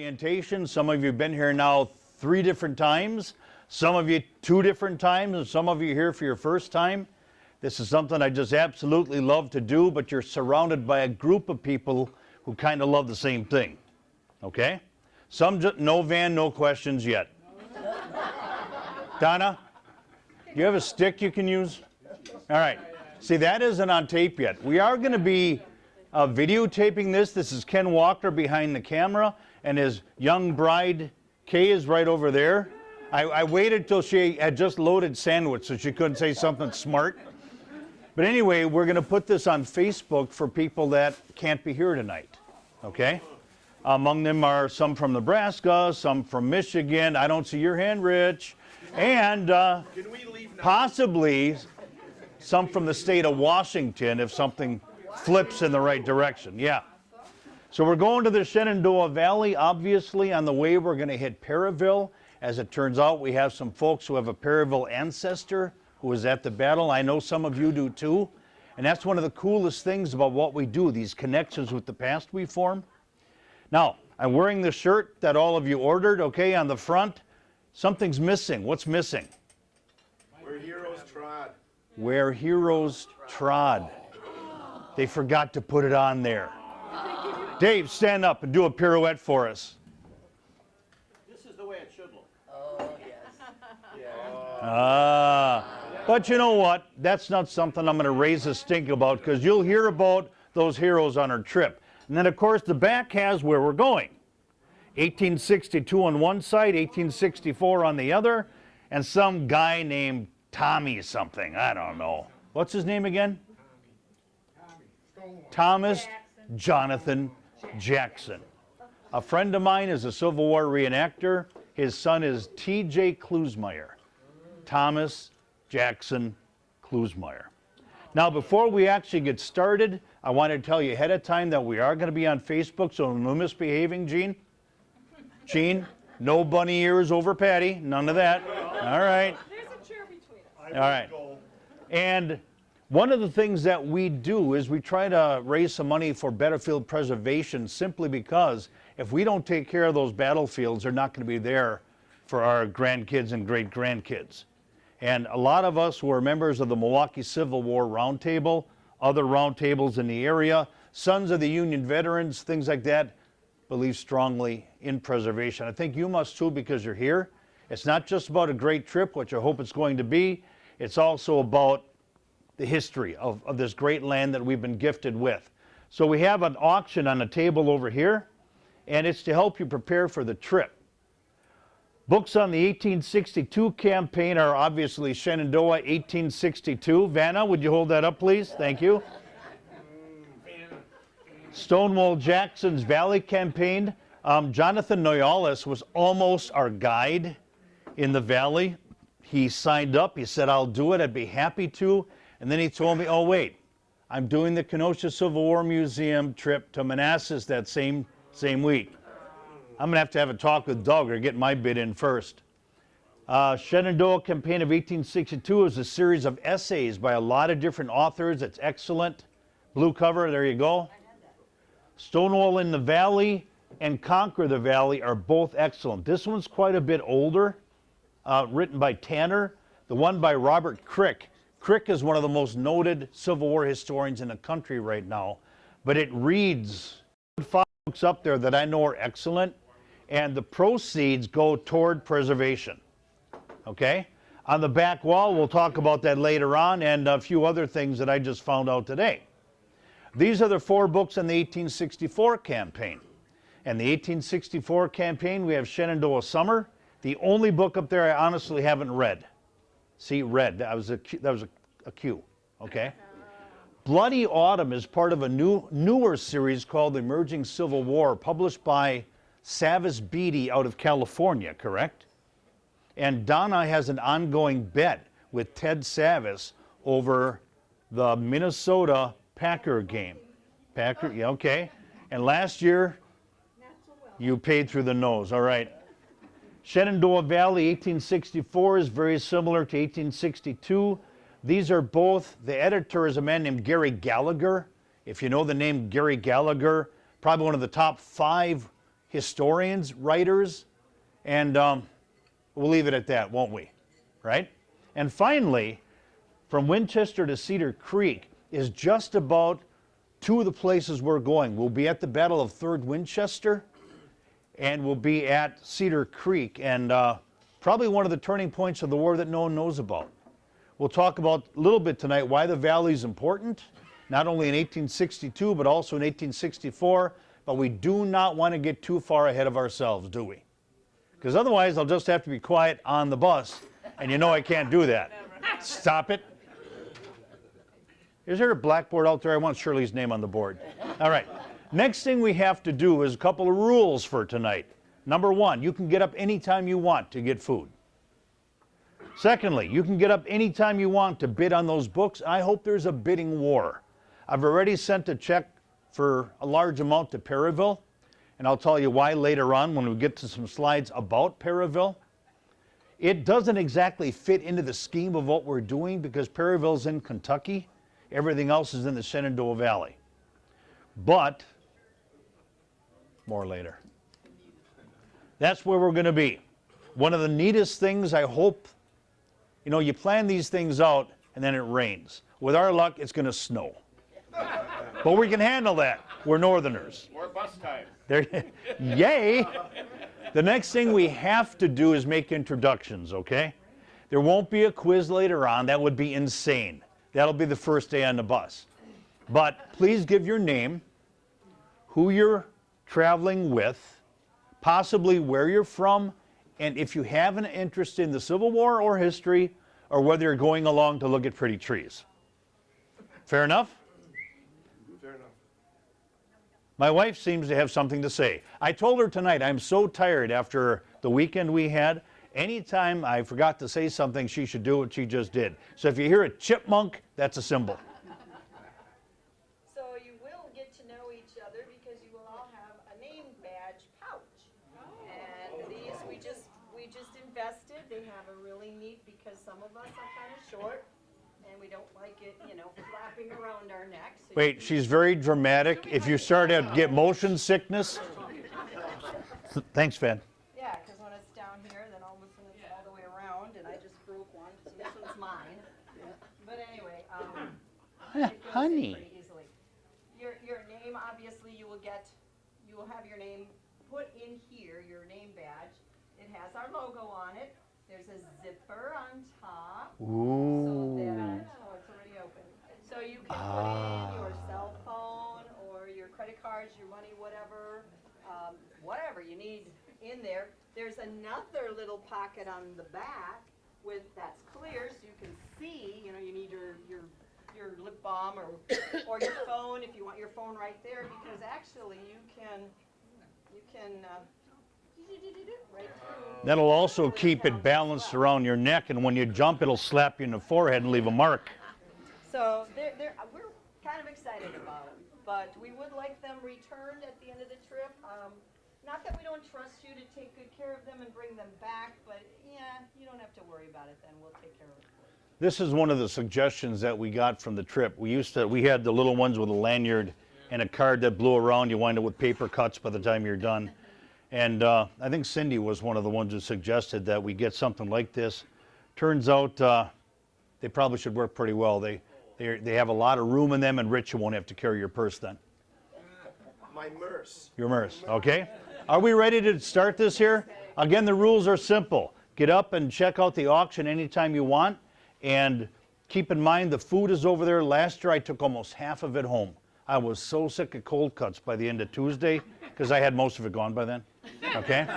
orientation. Some of you have been here now 3 different times, some of you 2 different times, and some of you here for your first time. This is something I just absolutely love to do, but you're surrounded by a group of people who kind of love the same thing, okay? Some just, no van, no questions yet. Donna, do you have a stick you can use? All right. See, that isn't on tape yet. We are going to be videotaping this. This is Ken Walker behind the camera, and his young bride, Kay, is right over there. I waited till she had just loaded sandwich so she couldn't say something smart. But anyway, we're going to put this on Facebook for people that can't be here tonight, okay? Among them are some from Nebraska, some from Michigan. I don't see your hand, Rich. And possibly some from the state of Washington if something flips in the right direction. Yeah. So we're going to the Shenandoah Valley. Obviously, on the way, we're going to hit Perryville. As it turns out, we have some folks who have a Perryville ancestor who was at the battle. I know some of you do too. And that's one of the coolest things about what we do, these connections with the past we form. Now, I'm wearing the shirt that all of you ordered, okay, on the front. Something's missing. What's missing? Where heroes trod. Where heroes trod. They forgot to put it on there. Dave, stand up and do a pirouette for us. This is the way it should look. Oh, yes. But you know what? That's not something I'm going to raise a stink about, because you'll hear about those heroes on our trip. And then, of course, the back has where we're going. 1862 on one side, 1864 on the other, and some guy named Tommy something. I don't know. What's his name again? Thomas Jonathan Jackson. A friend of mine is a Civil War reenactor. His son is T.J. Klusmeyer. Thomas Jackson Klusmeyer. Now, before we actually get started, I want to tell you ahead of time that we are going to be on Facebook, so no misbehaving, Gene. Gene, no bunny ears over Patty. None of that. All right. There's a chair between us. All right. And one of the things that we do is we try to raise some money for battlefield preservation, simply because if we don't take care of those battlefields, they're not going to be there for our grandkids and great-grandkids. And a lot of us who are members of the Milwaukee Civil War Roundtable, other roundtables in the area, Sons of the Union Veterans, things like that, believe strongly in preservation. I think you must too, because you're here. It's not just about a great trip, which I hope it's going to be. It's also about the history of this great land that we've been gifted with. So we have an auction on a table over here, and it's to help you prepare for the trip. Books on the 1862 campaign are obviously Shenandoah 1862. Vanna, would you hold that up, please? Thank you. Stonewall Jackson's Valley campaign. Jonathan Noyalis was almost our guide in the Valley. He signed up. He said, I'll do it. I'd be happy to. And then he told me, oh, wait, I'm doing the Kenosha Civil War Museum trip to Manassas that same week. I'm going to have a talk with Doug or get my bid in first. Shenandoah Campaign of 1862 is a series of essays by a lot of different authors. It's excellent. Blue cover, there you go. Stonewall in the Valley and Conquer the Valley are both excellent. This one's quite a bit older, written by Tanner. The one by Robert Crick. Crick is one of the most noted Civil War historians in the country right now, but it reads 5 books up there that I know are excellent, and the proceeds go toward preservation, okay? On the back wall, we'll talk about that later on, and a few other things that I just found out today. These are the 4 books in the 1864 campaign. And the 1864 campaign, we have Shenandoah Summer, the only book up there I honestly haven't read. See, read, that was a Q, okay? Bloody Autumn is part of a newer series called Emerging Civil War, published by Savis Beatty out of California, correct? And Donna has an ongoing bet with Ted Savis over the Minnesota Packer game. Packer, yeah, okay. And last year, you paid through the nose, all right. Shenandoah Valley 1864 is very similar to 1862. These are both, the editor is a man named Gary Gallagher. If you know the name Gary Gallagher, probably one of the top 5 historians, writers, and we'll leave it at that, won't we? Right? And finally, from Winchester to Cedar Creek is just about two of the places we're going. We'll be at the Battle of Third Winchester, and we'll be at Cedar Creek, and probably one of the turning points of the war that no one knows about. We'll talk about a little bit tonight why the Valley is important, not only in 1862, but also in 1864, but we do not want to get too far ahead of ourselves, do we? Because otherwise I'll just have to be quiet on the bus, and you know I can't do that. Stop it. Is there a blackboard out there? I want Shirley's name on the board. All right. Next thing we have to do is a couple of rules for tonight. Number one, you can get up anytime you want to get food. Secondly, you can get up anytime you want to bid on those books. I hope there's a bidding war. I've already sent a check for a large amount to Perryville, and I'll tell you why later on when we get to some slides about Perryville. It doesn't exactly fit into the scheme of what we're doing because Perryville's in Kentucky. Everything else is in the Shenandoah Valley. But, more later. That's where we're going to be. One of the neatest things I hope, you know, you plan these things out and then it rains. With our luck, it's going to snow. But we can handle that. We're Northerners. More bus time. There, yay! The next thing we have to do is make introductions, okay? There won't be a quiz later on. That would be insane. That'll be the first day on the bus. But please give your name, who you're traveling with, possibly where you're from, and if you have an interest in the Civil War or history, or whether you're going along to look at pretty trees. Fair enough? Fair enough. My wife seems to have something to say. I told her tonight I'm so tired after the weekend we had. Anytime I forgot to say something, she should do what she just did. So if you hear a chipmunk, that's a symbol. So you will get to know each other because you will all have a name badge pouch. And these we just invested. They have a really neat because some of us are kind of short and we don't like it, you know, flapping around our necks. So Wait, she's very dramatic. If you start to get motion sickness. Thanks, Van. yeah, because when it's down here, then all of a sudden it's all the way around, and I just broke one, so this one's mine. But anyway, it goes in Honey. pretty easily. Your name, obviously, you will have your name put in here, your name badge. It has our logo on it. There's a zipper on top. Ooh. Oh, it's already open. So you can put in your cell phone or your credit cards, your money, whatever you need in there. There's another little pocket on the back that's clear, so you can see. You know, you need your lip balm or your phone if you want your phone right there, because actually you can right through. That'll also keep it balanced around your neck, and when you jump, it'll slap you in the forehead and leave a mark. So we're kind of excited about them, but we would like them returned at the end of the trip. Not that we don't trust you to take good care of them and bring them back, but yeah, you don't have to worry about it then. We'll take care of it for you. This is one of the suggestions that we got from the trip. We had the little ones with a lanyard and a card that blew around. You wind up with paper cuts by the time you're done. And I think Cindy was one of the ones who suggested that we get something like this. Turns out they probably should work pretty well. They have a lot of room in them, and Rich, you won't have to carry your purse then. My Merce. Your purse, okay? Are we ready to start this here? Again, the rules are simple. Get up and check out the auction anytime you want, and keep in mind the food is over there. Last year I took almost half of it home. I was so sick of cold cuts by the end of Tuesday because I had most of it gone by then. Okay?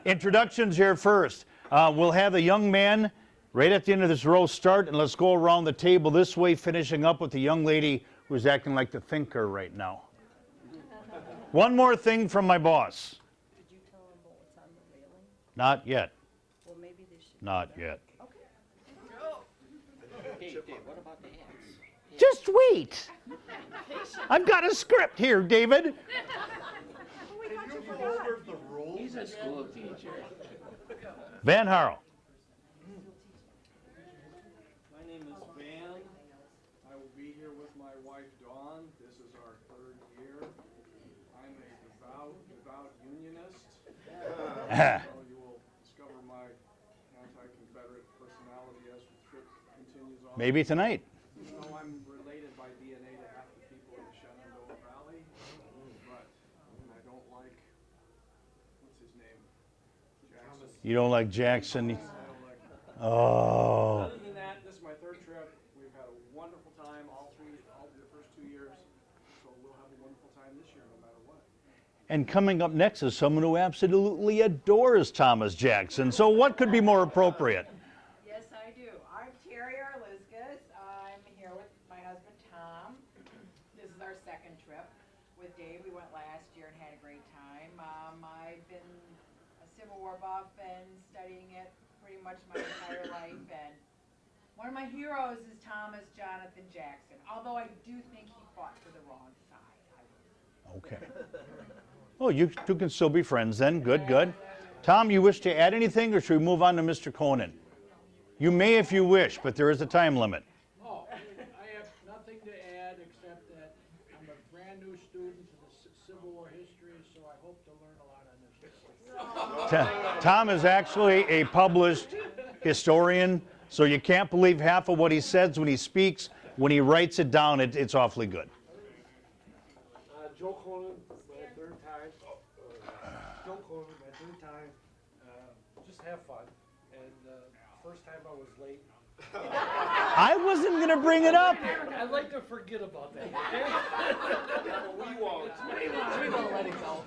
Introductions here first. We'll have a young man right at the end of this row start, and let's go around the table this way, finishing up with the young lady who's acting like the thinker right now. One more thing from my boss. Did you tell them about what's on the railing? Not yet. Well, maybe they should. Not yet. Hey, Dave, what about the ants? Just wait. I've got a script here, David. He's a school teacher. Van Harl. My name is Van. I will be here with my wife Dawn. This is our third year. I'm a devout unionist. You will discover my anti-Confederate personality as the trip continues on. Maybe tonight. You know, I'm related by DNA to half the people in the Shenandoah Valley, but I don't like, what's his name? Jackson. You don't like Jackson? I don't like him. Oh. Other than that, this is my third trip. We've had a wonderful time all the first 2 years. So we'll have a wonderful time this year, no matter what. And coming up next is someone who absolutely adores Thomas Jackson. So what could be more appropriate? Yes, I do. I'm Terry Arliskus. I'm here with my husband, Tom. This is our second trip with Dave. We went last year and had a great time. I've been a Civil War buff and studying it pretty much my entire life. And one of my heroes is Thomas Jonathan Jackson, although I do think he fought for the wrong side. Okay. Oh, you two can still be friends then. Good, good. Tom, you wish to add anything, or should we move on to Mr. Conan? You may if you wish, but there is a time limit. Oh, I have nothing to add except that I'm a brand new student to the Civil War history, so I hope to learn a lot on this trip. Tom is actually a published historian, so you can't believe half of what he says when he speaks. When he writes it down, it's awfully good. Joe Conan, my third time. Joe Conan, my third time. Just have fun. And first time I was late. I wasn't going to bring it up. I'd like to forget about that, okay? We won't. We won't let it go.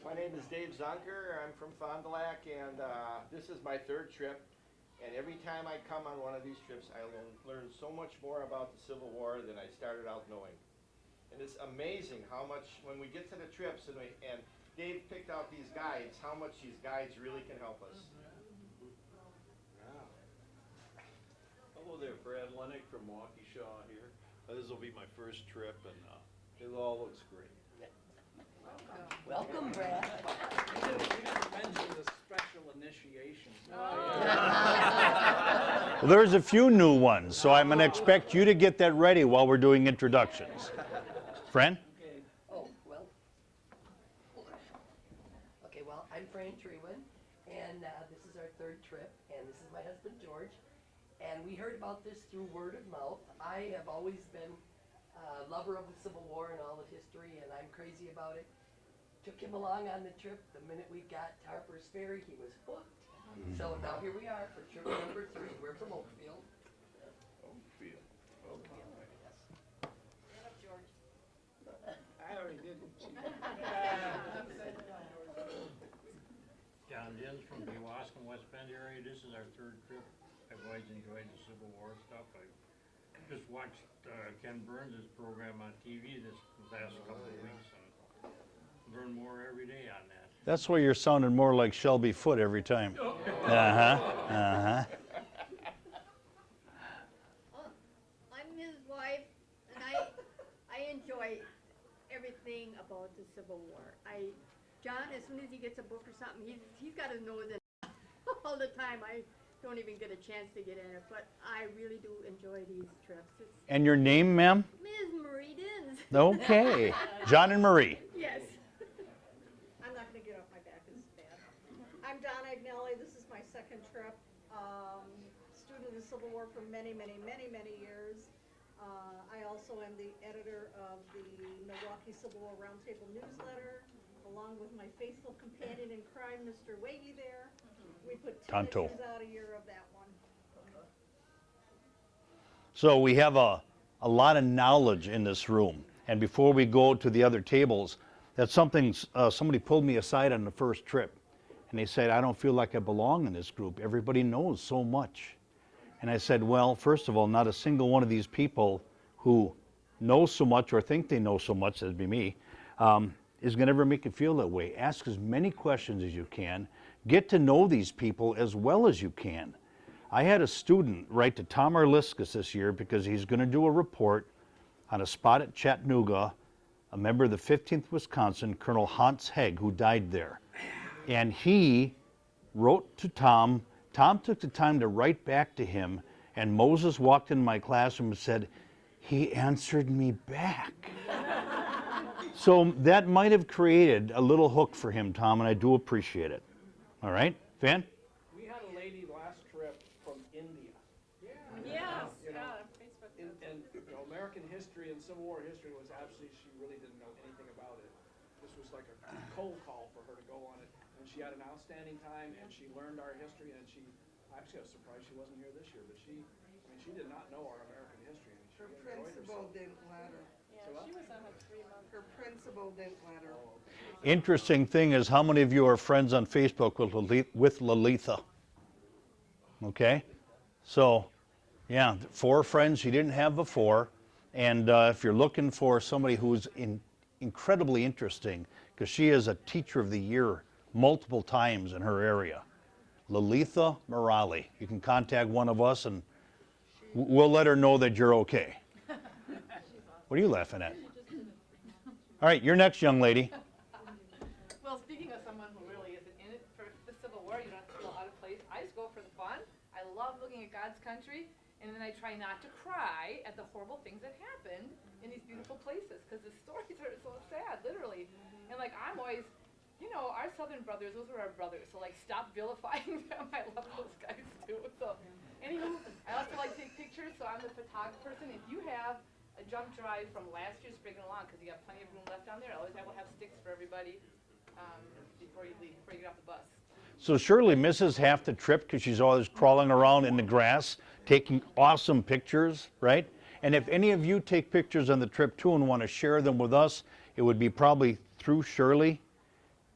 My name is Dave Zunker. I'm from Fond du Lac, and this is my third trip. And every time I come on one of these trips, I learn so much more about the Civil War than I started out knowing. And it's amazing how much, when we get to the trips, and Dave picked out these guides, how much these guides really can help us. Hello there, Brad Lennick from Waukesha here. This will be my first trip, and it all looks great. Welcome, Brad. We didn't mention the special initiation. Well, there's a few new ones, so I'm going to expect you to get that ready while we're doing introductions. Fran? Oh, well. Okay, well, I'm Fran Trewin, and this is our third trip, and this is my husband, George. And we heard about this through word of mouth. I have always been a lover of the Civil War and all the history, and I'm crazy about it. Took him along on the trip. The minute we got to Harper's Ferry, he was hooked. So now here we are for trip number 3. We're from Oakfield. I already did. John Jens from Bewaskum, West Bend area. This is our third trip. I've always enjoyed the Civil War stuff. I just watched Ken Burns' program on TV this last couple of weeks and learn more every day on that. That's why you're sounding more like Shelby Foote every time. I'm his wife, and I enjoy everything about the Civil War. John, as soon as he gets a book or something, he's got his nose in it all the time. I don't even get a chance to get in it, but I really do enjoy these trips. And your name, ma'am? Ms. Marie Dins. Okay. John and Marie. Yes. I'm not gonna get off my back, this is bad. I'm Donna Agnelli, this is my second trip. Student of the Civil War for many, many, many, many years. I also am the editor of the Milwaukee Civil War Roundtable newsletter, along with my faithful companion in crime, Mr. Wagey there. We put 10 Tonto. issues out a year of that one. So we have a lot of knowledge in this room. And before we go to the other tables, that's something somebody pulled me aside on the first trip. And they said, I don't feel like I belong in this group. Everybody knows so much. And I said, well, first of all, not a single one of these people who knows so much or think they know so much, that'd be me, is going to ever make you feel that way. Ask as many questions as you can. Get to know these people as well as you can. I had a student write to Tom Arliskus this year because he's going to do a report on a spot at Chattanooga, a member of the 15th Wisconsin, Colonel Hans Hegg, who died there. And he wrote to Tom. Tom took the time to write back to him, and Moses walked in my classroom and said, he answered me back. So that might have created a little hook for him, Tom, and I do appreciate it. All right, Van? We had a lady last trip from India. Yes, You know, yeah, Facebook. And you know, American history and Civil War history was absolutely, she really didn't know anything about it. This was like a cold call for her to go on it. And she had an outstanding time, and she learned our history, and actually I was surprised she wasn't here this year, but she did not know our American history. And she Her enjoyed principal herself. didn't let her. Yeah, she was on a 3-month. Her principal didn't let her. Interesting thing is how many of you are friends on Facebook with Lalitha? Okay? So, yeah, 4 friends she didn't have before. And if you're looking for somebody who's incredibly interesting, because she is a Teacher of the Year multiple times in her area, Lalitha Morali. You can contact one of us and we'll let her know that you're okay. What are you laughing at? All right, you're next, young lady. Well, speaking of someone who really isn't in it for the Civil War, you don't have to feel out of place. I just go for the fun. I love looking at God's country, and then I try not to cry at the horrible things that happened in these beautiful places, because the stories are so sad, literally. And like, I'm always, you know, our Southern brothers, those are our brothers, so like, stop vilifying them. I love those guys too. So, anywho, I also like to take pictures, so I'm the photographer person. If you have a jump drive from last year's, bring it along, because you got plenty of room left down there. I will have sticks for everybody before you leave, before you get off the bus. So Shirley misses half the trip because she's always crawling around in the grass, taking awesome pictures, right? And if any of you take pictures on the trip too and want to share them with us, it would be probably through Shirley.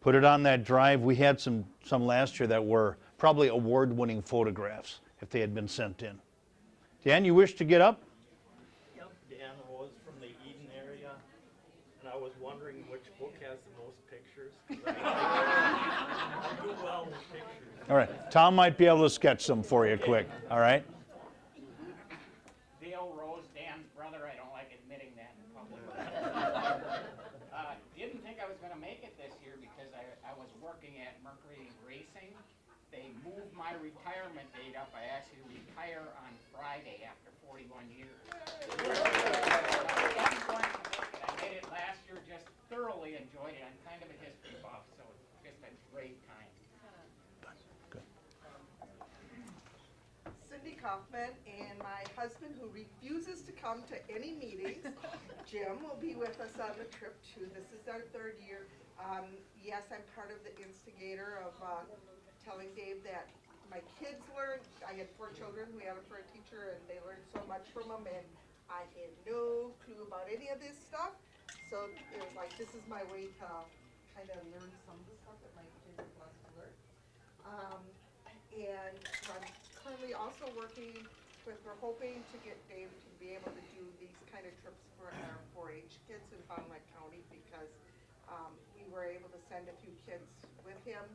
Put it on that drive. We had some last year that were probably award-winning photographs if they had been sent in. Dan, you wish to get up? Yep, Dan was from the Eden area, and I was wondering which book has the most pictures. 'Cause I do well with pictures. All right, Tom might be able to sketch some for you quick, all right? Dale Rose, Dan's brother, I don't like admitting that in public. Didn't think I was gonna make it this year because I was working at Mercury Racing. They moved my retirement date up. I actually retire on Friday after 41 years. I made it last year, just thoroughly enjoyed it. I'm kind of a history buff, so it's just a great time. Cindy Kaufman and my husband, who refuses to come to any meetings, Jim, will be with us on the trip too. This is our 3rd year. Yes, I'm part of the instigator of telling Dave that my kids learned. I had 4 children. We had them for a teacher, and they learned so much from them, and I had no clue about any of this stuff. So it was like, this is my way to kind of learn some of the stuff that my kids are blessed to learn. And I'm currently also working with, we're hoping to get Dave to be able to do these kind of trips for our 4-H kids in Fond du Lac County, because we were able to send a few kids with him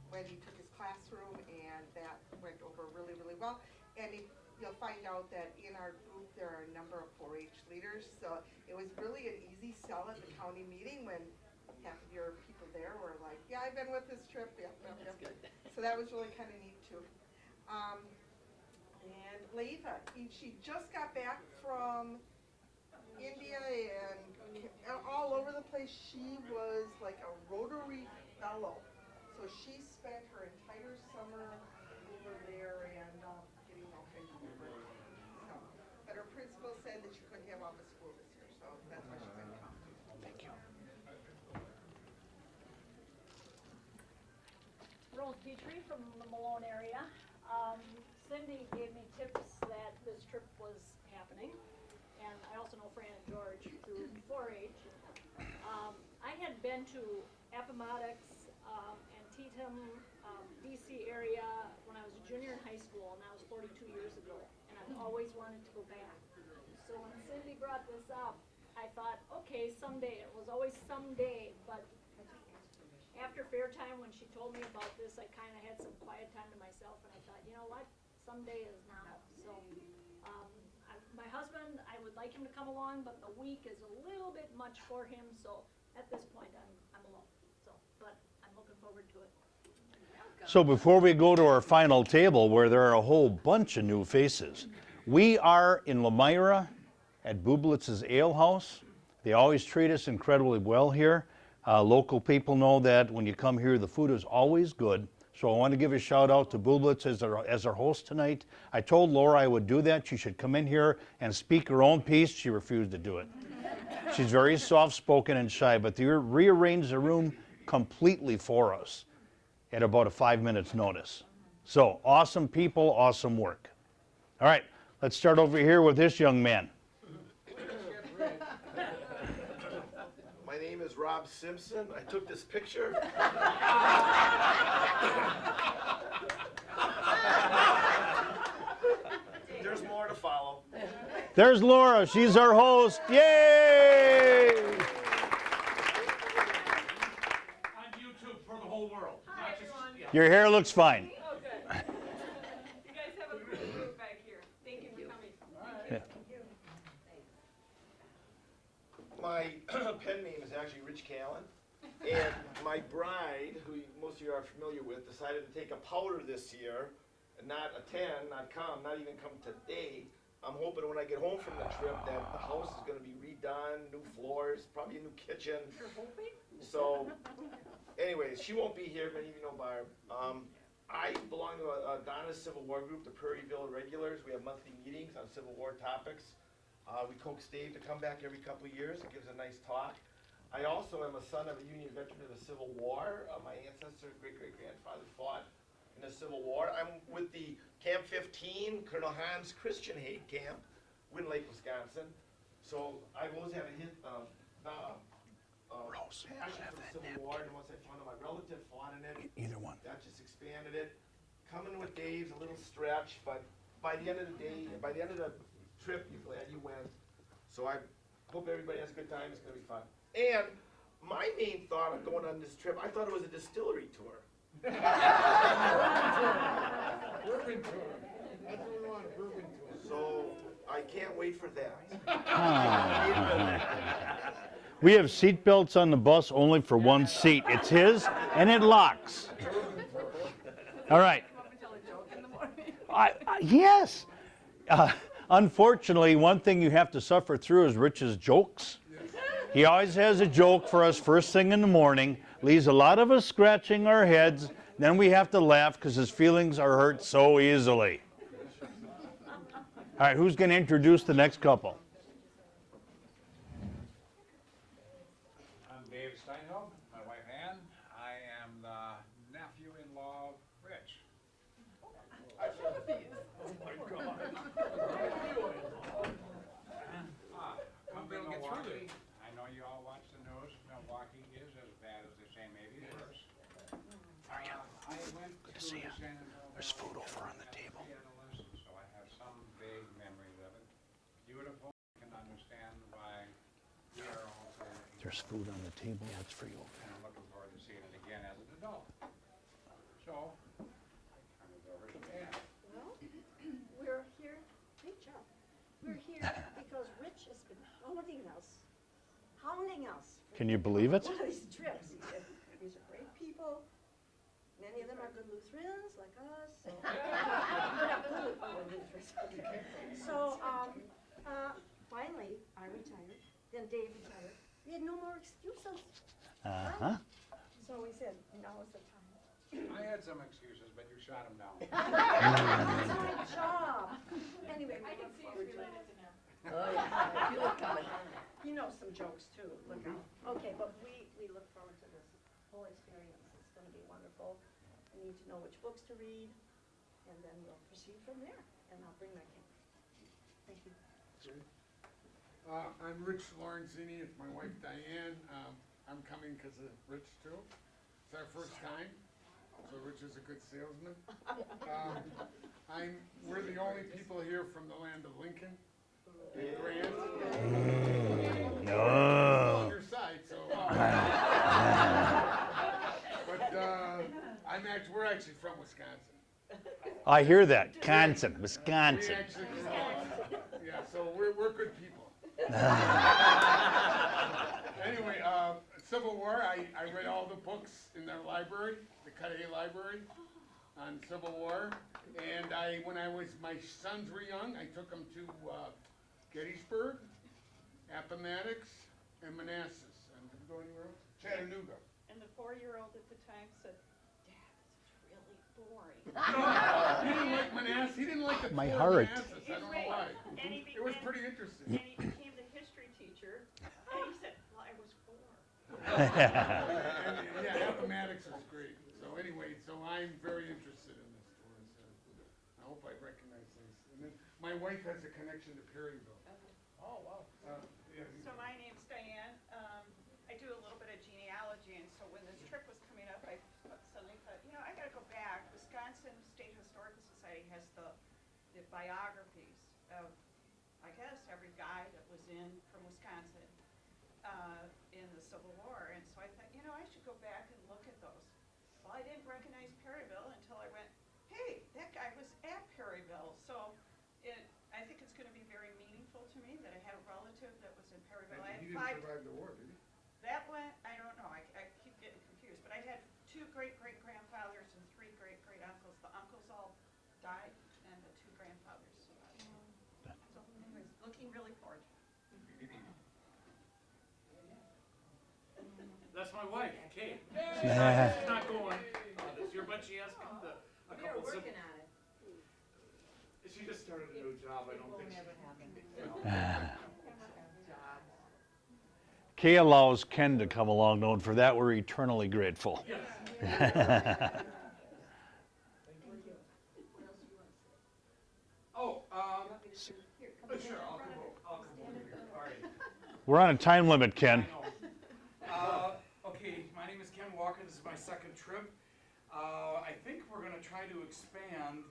when he took his classroom, and that went over really, really well. And you'll find out that in our group there are a number of 4-H leaders, so it was really an easy sell at the county meeting when half of your people there were like, yeah, I've been with this trip, yep. So that was really kind of neat too. And Leva, she just got back from India and all over the place. She was like a Rotary Fellow. So she spent her entire summer over there and getting all kinds of work. So, but her principal said that she couldn't have off of school this year, so that's why she couldn't come. Thank you. Rose Petrie from the Malone area. Cindy gave me tips that this trip was happening, and I also know Fran and George through 4-H. I had been to Appomattox and Teton, BC area when I was a junior in high school, and that was 42 years ago, and I've always wanted to go back. So when Cindy brought this up, I thought, okay, someday. It was always someday, but after fair time, when she told me about this, I kind of had some quiet time to myself, and I thought, you know what, someday is now. So my husband, I would like him to come along, but the week is a little bit much for him, so at this point, I'm alone. So, but I'm looking forward to it. So before we go to our final table, where there are a whole bunch of new faces, we are in Lomira at Bublitz's Ale House. They always treat us incredibly well here. Local people know that when you come here, the food is always good. So I want to give a shout out to Bublitz as our host tonight. I told Laura I would do that. She should come in here and speak her own piece. She refused to do it. She's very soft-spoken and shy, but they rearranged the room completely for us at about a 5 minutes notice. So awesome people, awesome work. All right, let's start over here with this young man. My name is Rob Simpson. I took this picture. There's more to follow. There's Laura. She's our host. Yay! On YouTube for the whole world. Hi, everyone. Your hair looks fine. Oh, good. You guys have a great group back here. Thank you for coming. Yeah. My pen name is actually Rich Callen. And my bride, who most of you are familiar with, decided to take a powder this year, and not attend, not come, not even come today. I'm hoping when I get home from the trip that the house is going to be redone, new floors, probably a new kitchen. You're hoping? So, anyways, she won't be here. Many of you know Barb. I belong to a Donna's Civil War group, the Prairieville Regulars. We have monthly meetings on Civil War topics. We coax Dave to come back every couple of years. He gives a nice talk. I also am a son of a Union veteran of the Civil War. My ancestor, great-great-grandfather fought in the Civil War. I'm with the Camp 15, Colonel Hans Christian Haig Camp, Wind Lake, Wisconsin. So I've always had a passion for the Civil War, and once I found out my relative fought in it, Either one. that just expanded it. Coming with Dave's a little stretch, but by the end of the day, by the end of the trip, you're glad you went. So I hope everybody has a good time. It's going to be fun. And my main thought of going on this trip, I thought it was a distillery tour. Bourbon tour. That's what we want, a bourbon tour. So I can't wait for that. We have seat belts on the bus only for one seat. It's his, and it locks. All right. Yes. Unfortunately, one thing you have to suffer through is Rich's jokes. He always has a joke for us first thing in the morning, leaves a lot of us scratching our heads, then we have to laugh because his feelings are hurt so easily. All right, who's going to introduce the next couple? I'm Dave Steinheld, my wife Ann. I am the nephew-in-law of Rich. Our trophies. Oh my God. Come to gonna get through Milwaukee. I know you all watch the news. Milwaukee is as bad as they say, maybe worse. I went to San Antonio. There's food over on the table. So I have some vague memories of it. Beautiful. I can understand why we are also. There's food on the table. That's for you. And I'm looking forward to seeing it again as an adult. So, I turn it over to Ann. Well, we're here, hey Chuck, we're here because Rich has been hounding us. Can you believe it? One of these trips. He said, these are great people. Many of them are good Lutherans like us. So, we're not good Lutherans. So, finally, I retired. Then Dave retired. We had no more excuses. Uh-huh. So we said, now is the time. I had some excuses, but you shot them down. That's my job. Anyway, I we can look see forward it's to related it. to now. Oh, yeah, you look coming. You know some jokes too, look out. Okay, but we look forward to this whole experience. It's gonna be wonderful. I need to know which books to read, and then we'll proceed from there. And I'll bring my camera. Thank you. I'm Rich Lorenzini, it's my wife Diane. I'm coming because of Rich too. It's our first time, so Rich is a good salesman. We're the only people here from the land of Lincoln and Grant. On your side, so. But we're actually from Wisconsin. I hear that. Wisconsin. Yeah, so we're good people. Anyway, Civil War, I read all the books in their library, the Cut A library on Civil War. And when my sons were young, I took them to Gettysburg, Appomattox, And Manassas, and did you go anywhere else? Chattanooga. And the 4-year-old at the time said, Dad, this is really boring. He didn't like Manassas, he didn't like the My tour heart. of Manassas, I don't know why. It was pretty interesting. And he became the history teacher, and he said, well, I was bored. And, yeah, mathematics is great. So anyway, so I'm very interested in this tour. So I hope I recognize things. And then my wife has a connection to Perryville. Oh, wow. Yeah, So my name's Diane. I do a little bit of genealogy, and so when this trip was coming up, I suddenly thought, I gotta go back. Wisconsin State Historical Society has the biographies of, I guess, every guy that was from Wisconsin in the Civil War. And so I thought, I should go back and look at those. Well, I didn't recognize Perryville until I went, hey, that guy was at Perryville. So I think it's gonna be very meaningful to me that I had a relative that was in Perryville. I had He didn't survive the war, did he? That one, I don't know, I keep getting confused, but I had 2 great-great-grandfathers and 3 great-great-uncles. The uncles all died, and the 2 grandfathers survived. So anyways, looking really forward. That's my wife, Kate. She's not going this year, but she has come to a couple of. Working on it. She just started a new job, I don't think. Kay allows Ken to come along, though, and for that we're eternally grateful. Oh, sure, I'll come over. All right. We're on a time limit, Ken. Okay, my name is Ken Walker. This is my second trip. I think we're going to try to expand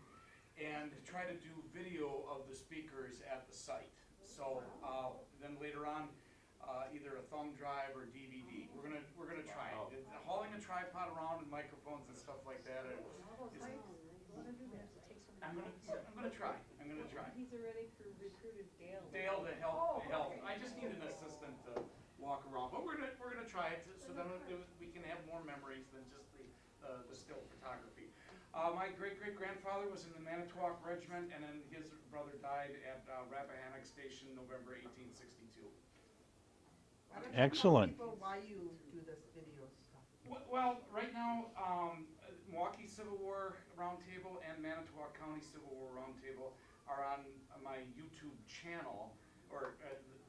and try to do video of the speakers at the site. So then later on, either a thumb drive or DVD. We're gonna try it. Hauling a tripod around and microphones and stuff like that. I'm gonna try. He's already recruited Dale. Dale to help. I just need an assistant to walk around, but we're gonna try it so then we can have more memories than just the still photography. My great-great-grandfather was in the Manitowoc Regiment, and then his brother died at Rappahannock Station, November 1862. Excellent. Why you do this video stuff? Well, right now, Milwaukee Civil War Roundtable and Manitowoc County Civil War Roundtable are on my YouTube channel, or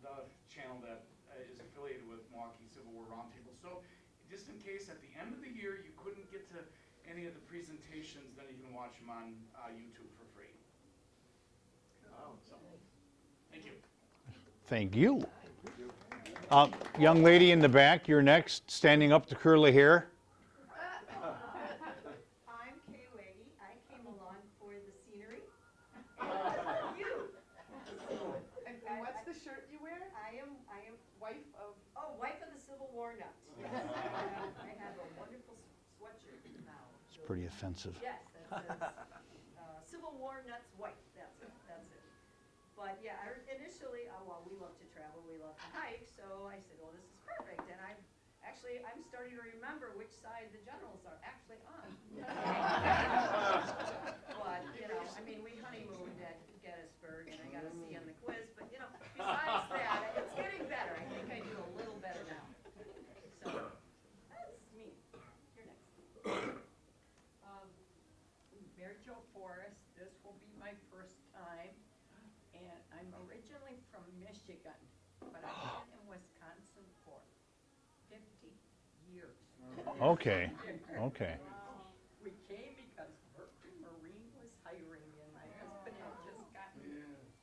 the channel that is affiliated with Milwaukee Civil War Roundtable. So, just in case at the end of the year you couldn't get to any of the presentations, then you can watch them on YouTube for free. So, thank you. Thank you. Young lady in the back, you're next, standing up to curly hair. I'm Kay Waggy. I came along for the scenery. And what's the shirt you wear? I am wife of the Civil War nut. Yes. I have a wonderful sweatshirt now. It's pretty offensive. Yes, that says Civil War nuts white. That's it. But yeah, initially, we love to travel, we love to hike, so I said, well, this is perfect. And I'm starting to remember which side the generals are actually on. But, we honeymooned at Gettysburg, and I got a C on the quiz, but, besides that, it's getting better. I think I do a little better now. So, that's me. You're next. Mary Jo Forrest, this will be my first time, and I'm originally from Michigan, but I've been in Wisconsin for 50 years. Okay. We came because Mercury Marine was hiring, and my husband had just gotten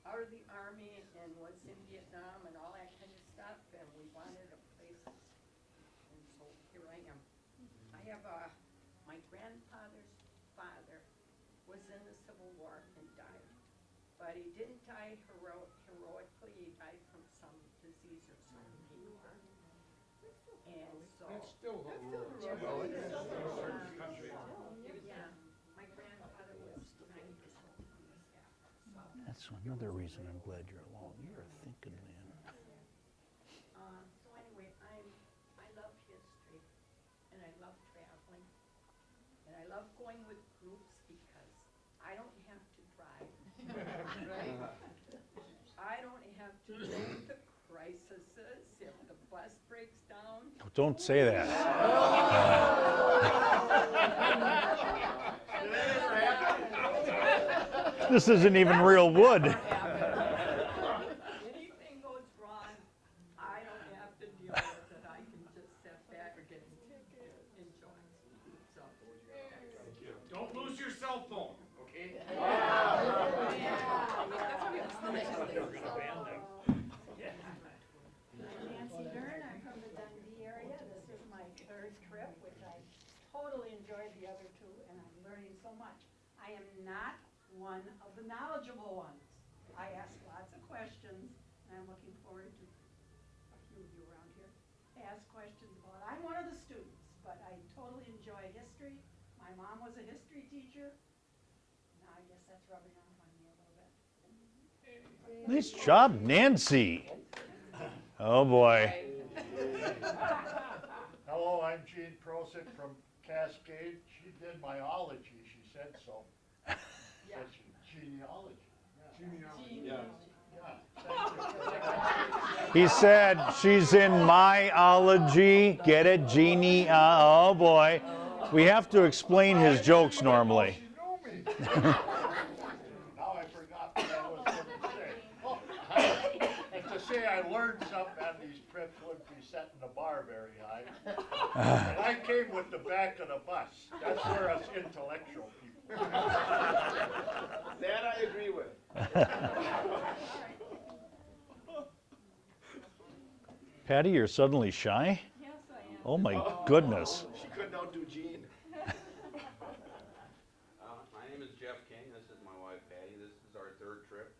out of the Army and was in Vietnam and all that kind of stuff, and we wanted a place, and so here I am. I have my grandfather's father was in the Civil War and died, but he didn't die heroically. He died from some disease or something. And so That's still heroic. yeah, my grandfather was 9 years old when this happened. That's another reason I'm glad you're along. You're a thinking man. So anyway, I love history, and I love traveling, and I love going with groups because I don't have to drive. Right? I don't have to go to the crisis buses, if the bus breaks down. Don't say that. This isn't even real wood. Anything goes wrong, I don't have to deal with it. I can just sit back and enjoy. So. Don't lose your cell phone, okay? Nancy Dern, I'm from the Dundee area. This is my third trip, which I totally enjoyed the other two, and I'm learning so much. I am not one of the knowledgeable ones. I ask lots of questions, and I'm looking forward to a few of you around here to ask questions about. I'm one of the students, but I totally enjoy history. My mom was a history teacher. Now I guess that's rubbing off on me a little bit. Nice job, Nancy. Oh boy. Hello, I'm Gene Prosick from Cascade. She did my ology, she said so. Said genealogy. He said she's in myology. Get it? Genie. Oh boy. We have to explain his jokes normally. Now I forgot what I was going to say. Oh, and to say I learned something on these trips wouldn't be setting the bar very high. And I came with the back of the bus. That's for us intellectual people. That I agree with. Patty, you're suddenly shy? Yes, I am. Oh my goodness. She couldn't outdo Gene. My name is Jeff King. This is my wife Patty. This is our third trip.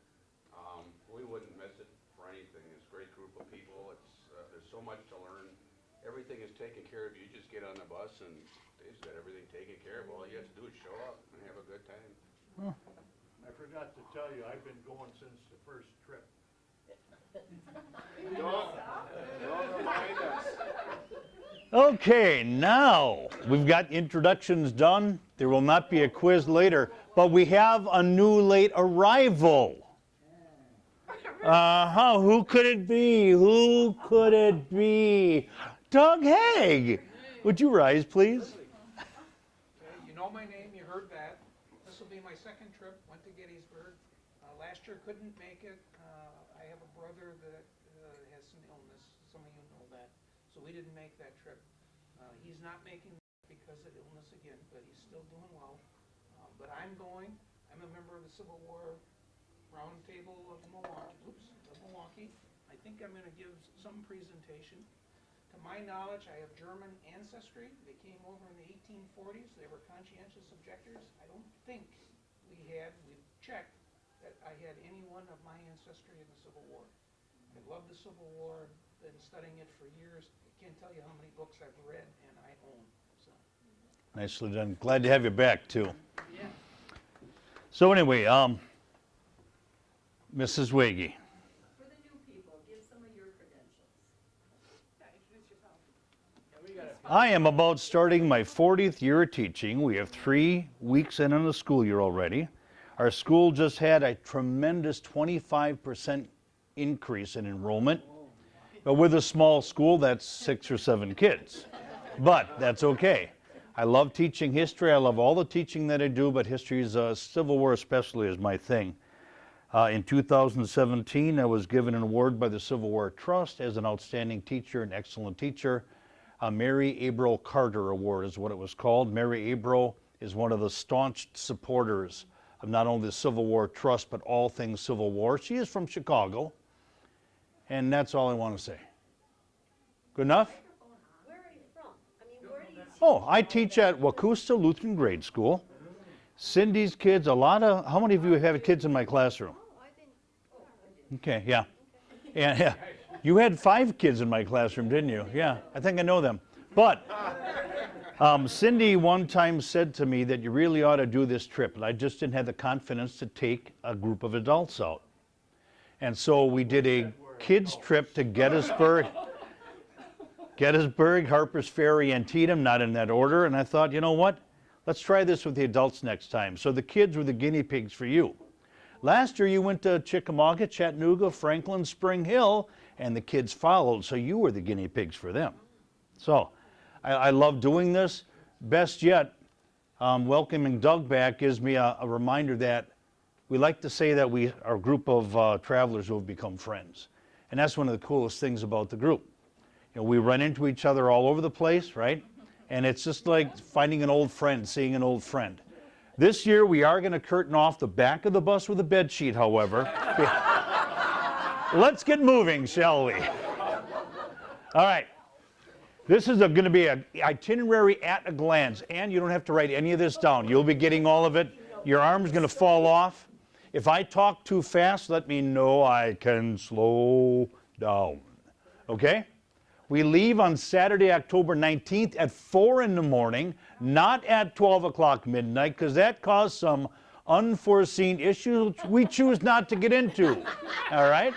We wouldn't miss it for anything. It's a great group of people. There's so much to learn. Everything is taken care of. You just get on the bus and Dave's got everything taken care of. All you have to do is show up and have a good time. I forgot to tell you, I've been going since the first trip. Don't remind us. Okay, now we've got introductions done. There will not be a quiz later, but we have a new late arrival. Who could it be? Who could it be? Doug Haig. Would you rise, please? Okay, you know my name, you heard that. This will be my second trip, went to Gettysburg. Last year couldn't make it. I have a brother that has some illness, some of you know that. So we didn't make that trip. He's not making it because of illness again, but he's still doing well. But I'm going. I'm a member of the Civil War Roundtable of Milwaukee. I think I'm going to give some presentation. To my knowledge, I have German ancestry. They came over in the 1840s. They were conscientious objectors. I don't think we've checked, that I had any one of my ancestry in the Civil War. I love the Civil War, been studying it for years. I can't tell you how many books I've read and I own. So. Nicely done. Glad to have you back, too. Yeah. So anyway, Mrs. Wege. For the new people, give some of your credentials. Introduce yourself. I am about starting my 40th year of teaching. We have 3 weeks in on the school year already. Our school just had a tremendous 25% increase in enrollment. But with a small school, that's 6 or 7 kids. But that's okay. I love teaching history. I love all the teaching that I do, but history is, Civil War especially is my thing. In 2017, I was given an award by the Civil War Trust as an outstanding teacher, an excellent teacher. A Mary Abril Carter Award is what it was called. Mary Abril is one of the staunch supporters of not only the Civil War Trust, but all things Civil War. She is from Chicago, and that's all I want to say. Good enough? Where are you from? I mean, where do you Oh, I teach at Wacusta Lutheran Grade School. Cindy's kids, how many of you have kids in my classroom? Okay, yeah. And yeah, you had 5 kids in my classroom, didn't you? Yeah, I think I know them. But Cindy one time said to me that you really ought to do this trip, and I just didn't have the confidence to take a group of adults out. And so we did a kids trip to Gettysburg, Harper's Ferry, and Antietam, not in that order. And I thought, you know what? Let's try this with the adults next time. So the kids were the guinea pigs for you. Last year you went to Chickamauga, Chattanooga, Franklin, Spring Hill, and the kids followed, so you were the guinea pigs for them. So I love doing this. Best yet, welcoming Doug back gives me a reminder that we like to say that we are a group of travelers who have become friends. And that's one of the coolest things about the group. You know, we run into each other all over the place, right? And it's just like finding an old friend, seeing an old friend. This year, we are going to curtain off the back of the bus with a bed sheet, however. Let's get moving, shall we? All right. This is going to be an itinerary at a glance, and you don't have to write any of this down. You'll be getting all of it. Your arm's going to fall off. If I talk too fast, let me know. I can slow down. Okay? We leave on Saturday, October 19th at 4 in the morning, not at 12 o'clock midnight, because that caused some unforeseen issues we choose not to get into. All right?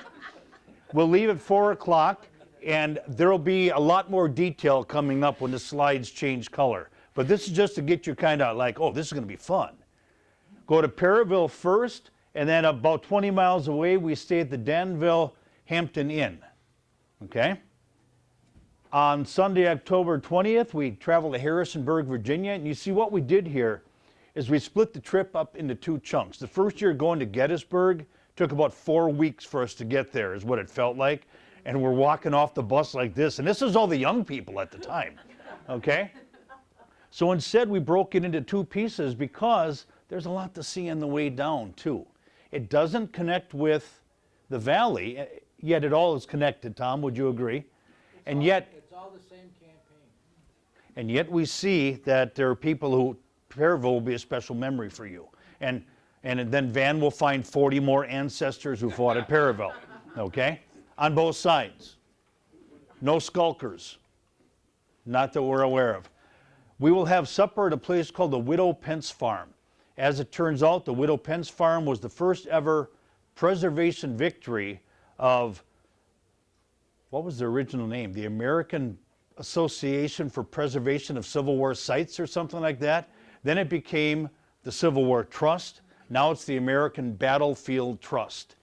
We'll leave at 4 o'clock, and there will be a lot more detail coming up when the slides change color. But this is just to get you kind of like, oh, this is going to be fun. Go to Perryville first, and then about 20 miles away, we stay at the Danville Hampton Inn. Okay? On Sunday, October 20th, we travel to Harrisonburg, Virginia, and you see what we did here is we split the trip up into 2 chunks. The first year going to Gettysburg took about 4 weeks for us to get there, is what it felt like, and we're walking off the bus like this, and this is all the young people at the time, okay? So instead, we broke it into 2 pieces because there's a lot to see on the way down, too. It doesn't connect with the valley, yet it all is connected, Tom, would you agree? And yet, It's all the same campaign. and yet we see that there are people who, Perryville will be a special memory for you. And then Van will find 40 more ancestors who fought at Perryville, okay? On both sides. No skulkers, not that we're aware of. We will have supper at a place called the Widow Pence Farm. As it turns out, the Widow Pence Farm was the first ever preservation victory of, what was the original name? The American Association for Preservation of Civil War Sites or something like that. Then it became the Civil War Trust. Now it's the American Battlefield Trust.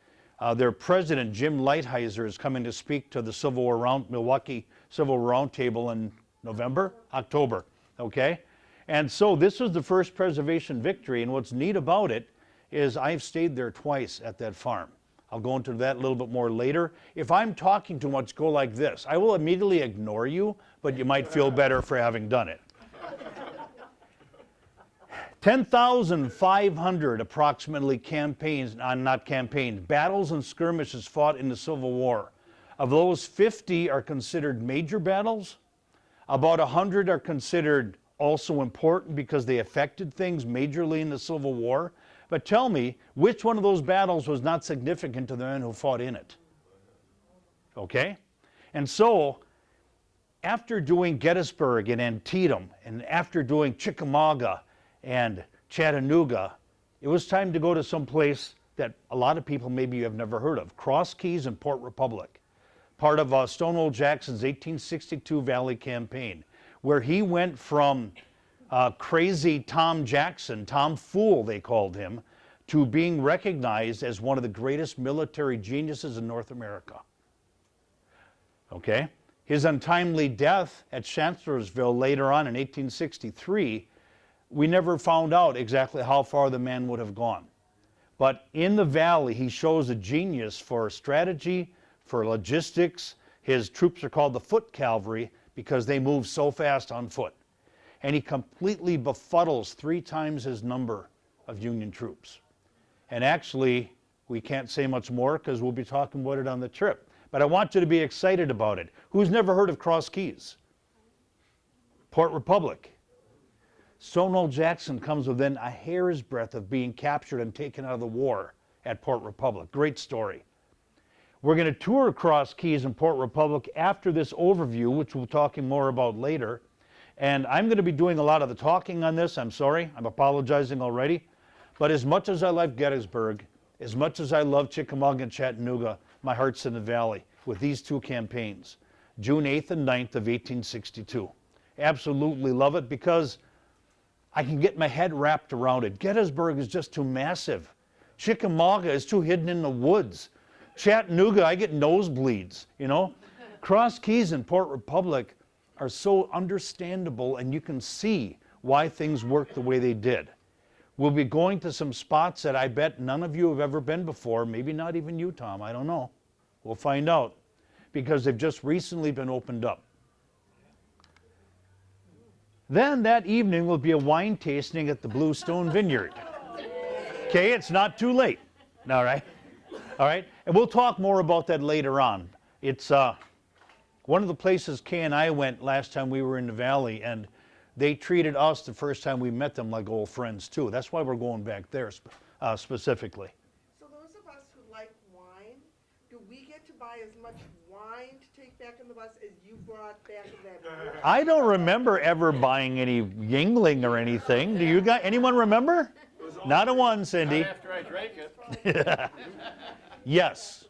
Their president, Jim Lighthizer, is coming to speak to the Milwaukee Civil War Roundtable in October, okay? And so this was the first preservation victory, and what's neat about it is I've stayed there twice at that farm. I'll go into that a little bit more later. If I'm talking too much, go like this. I will immediately ignore you, but you might feel better for having done it. 10,500 approximately battles and skirmishes fought in the Civil War. Of those, 50 are considered major battles. About 100 are considered also important because they affected things majorly in the Civil War. But tell me, which one of those battles was not significant to the men who fought in it? Okay? And so, after doing Gettysburg and Antietam, and after doing Chickamauga and Chattanooga, it was time to go to some place that a lot of people maybe have never heard of, Cross Keys and Port Republic, part of Stonewall Jackson's 1862 Valley Campaign, where he went from crazy Tom Jackson, Tom Fool they called him, to being recognized as one of the greatest military geniuses in North America. Okay? His untimely death at Chancellorsville later on in 1863, we never found out exactly how far the man would have gone. But in the valley, he shows a genius for strategy, for logistics. His troops are called the Foot Cavalry because they move so fast on foot. And he completely befuddles 3 times his number of Union troops. And actually, we can't say much more because we'll be talking about it on the trip. But I want you to be excited about it. Who's never heard of Cross Keys? Port Republic. Stonewall Jackson comes within a hair's breadth of being captured and taken out of the war at Port Republic. Great story. We're going to tour Cross Keys and Port Republic after this overview, which we'll be talking more about later. And I'm going to be doing a lot of the talking on this. I'm sorry. I'm apologizing already. But as much as I love Gettysburg, as much as I love Chickamauga and Chattanooga, my heart's in the valley with these 2 campaigns, June 8th and 9th of 1862. Absolutely love it because I can get my head wrapped around it. Gettysburg is just too massive. Chickamauga is too hidden in the woods. Chattanooga, I get nosebleeds, you know. Cross Keys and Port Republic are so understandable, and you can see why things work the way they did. We'll be going to some spots that I bet none of you have ever been before, maybe not even you, Tom, I don't know. We'll find out, because they've just recently been opened up. Then that evening will be a wine tasting at the Bluestone Vineyard. Okay, it's not too late, all right? All right, and we'll talk more about that later on. It's one of the places Kay and I went last time we were in the Valley, and they treated us the first time we met them like old friends too. That's why we're going back there specifically. So those of us who like wine, do we get to buy as much wine to take back in the bus as you brought back in that? I don't remember ever buying any Yingling or anything. Do you guys, anyone remember? Not a one, Cindy. Not after I drank it. Yes,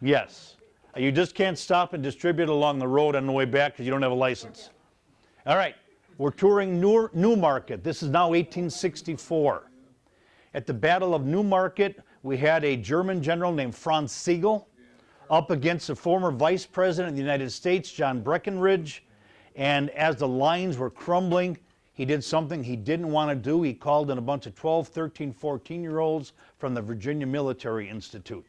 yes. You just can't stop and distribute along the road on the way back because you don't have a license. All right, we're touring Newmarket. This is now 1864. At the Battle of Newmarket, we had a German general named Franz Sigel up against the former Vice President of the United States, John Breckinridge. And as the lines were crumbling, he did something he didn't want to do. He called in a bunch of 12, 13, 14-year-olds from the Virginia Military Institute.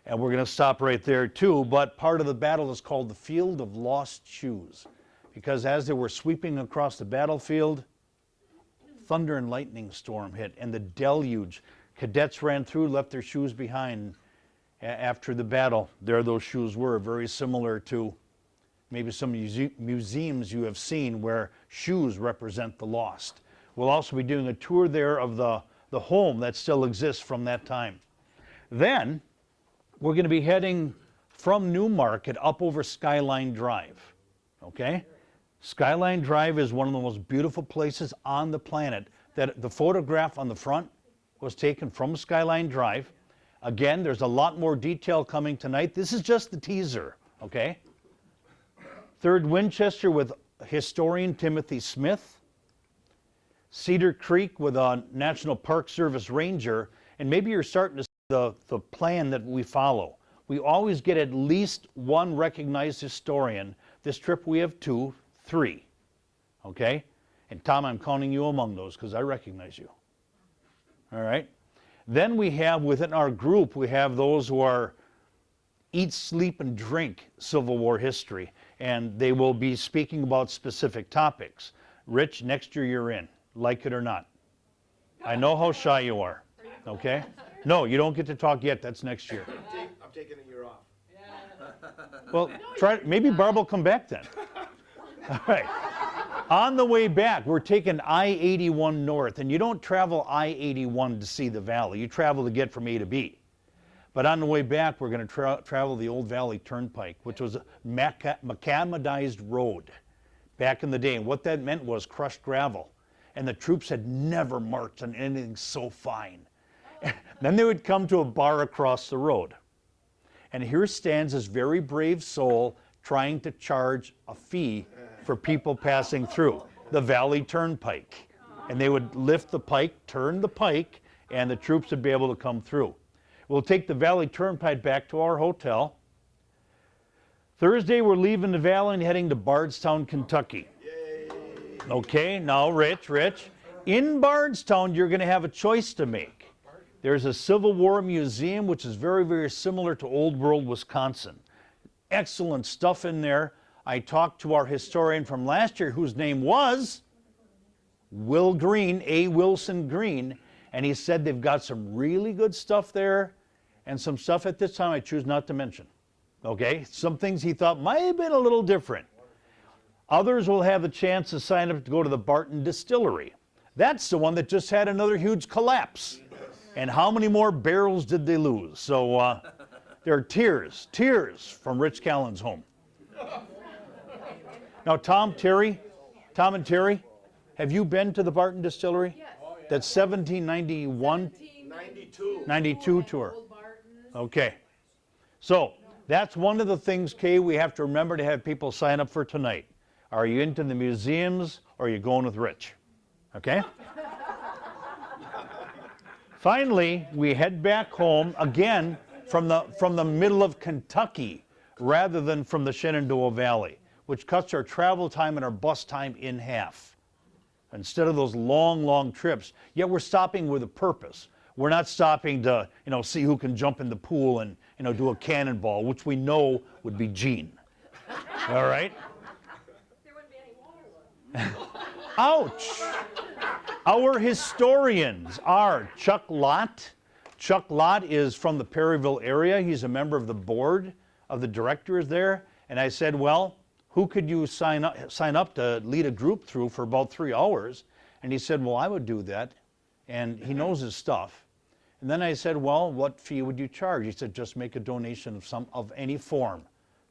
And we're going to stop right there too, but part of the battle is called the Field of Lost Shoes, because as they were sweeping across the battlefield, thunder and lightning storm hit, and the deluge. Cadets ran through, left their shoes behind after the battle. There those shoes were, very similar to maybe some museums you have seen where shoes represent the lost. We'll also be doing a tour there of the home that still exists from that time. Then we're going to be heading from Newmarket up over Skyline Drive, okay? Skyline Drive is one of the most beautiful places on the planet. That the photograph on the front was taken from Skyline Drive. Again, there's a lot more detail coming tonight. This is just the teaser, okay? 3rd Winchester with historian Timothy Smith. Cedar Creek with a National Park Service ranger. And maybe you're starting to see the plan that we follow. We always get at least one recognized historian. This trip we have 2, 3, okay? And Tom, I'm counting you among those because I recognize you. All right? Then we have within our group, we have those who are eat, sleep, and drink Civil War history. And they will be speaking about specific topics. Rich, next year you're in, like it or not. I know how shy you are, okay? No, you don't get to talk yet. That's next year. I'm taking a year off. Well, maybe Barb will come back then. All right. On the way back, we're taking I-81 north, and you don't travel I-81 to see the valley. You travel to get from A to B. But on the way back, we're going to travel the Old Valley Turnpike, which was a macadamized road back in the day. And what that meant was crushed gravel. And the troops had never marched on anything so fine. Then they would come to a bar across the road. And here stands this very brave soul trying to charge a fee for people passing through, the Valley Turnpike. And they would lift the pike, turn the pike, and the troops would be able to come through. We'll take the Valley Turnpike back to our hotel. Thursday, we're leaving the Valley and heading to Bardstown, Kentucky. Okay, now Rich. In Bardstown, you're going to have a choice to make. There's a Civil War museum, which is very, very similar to Old World, Wisconsin. Excellent stuff in there. I talked to our historian from last year, whose name was Will Green, A. Wilson Green, and he said they've got some really good stuff there and some stuff at this time I choose not to mention. Okay, some things he thought might have been a little different. Others will have the chance to sign up to go to the Barton Distillery. That's the one that just had another huge collapse. And how many more barrels did they lose? So there are tears from Rich Callen's home. Now, Tom and Terry, have you been to the Barton Distillery? Yes. That's 1791? 92 tour. Okay. So that's one of the things, Kay, we have to remember to have people sign up for tonight. Are you into the museums or are you going with Rich? Okay? Finally, we head back home again from the middle of Kentucky rather than from the Shenandoah Valley, which cuts our travel time and our bus time in half. Instead of those long, long trips, yet we're stopping with a purpose. We're not stopping to, see who can jump in the pool and, do a cannonball, which we know would be Gene. All right? There wouldn't be any water left. Ouch! Our historians are Chuck Lott. Chuck Lott is from the Perryville area. He's a member of the board of the directors there. And I said, well, who could you sign up to lead a group through for about 3 hours? And he said, well, I would do that. And he knows his stuff. And then I said, well, what fee would you charge? He said, just make a donation of any form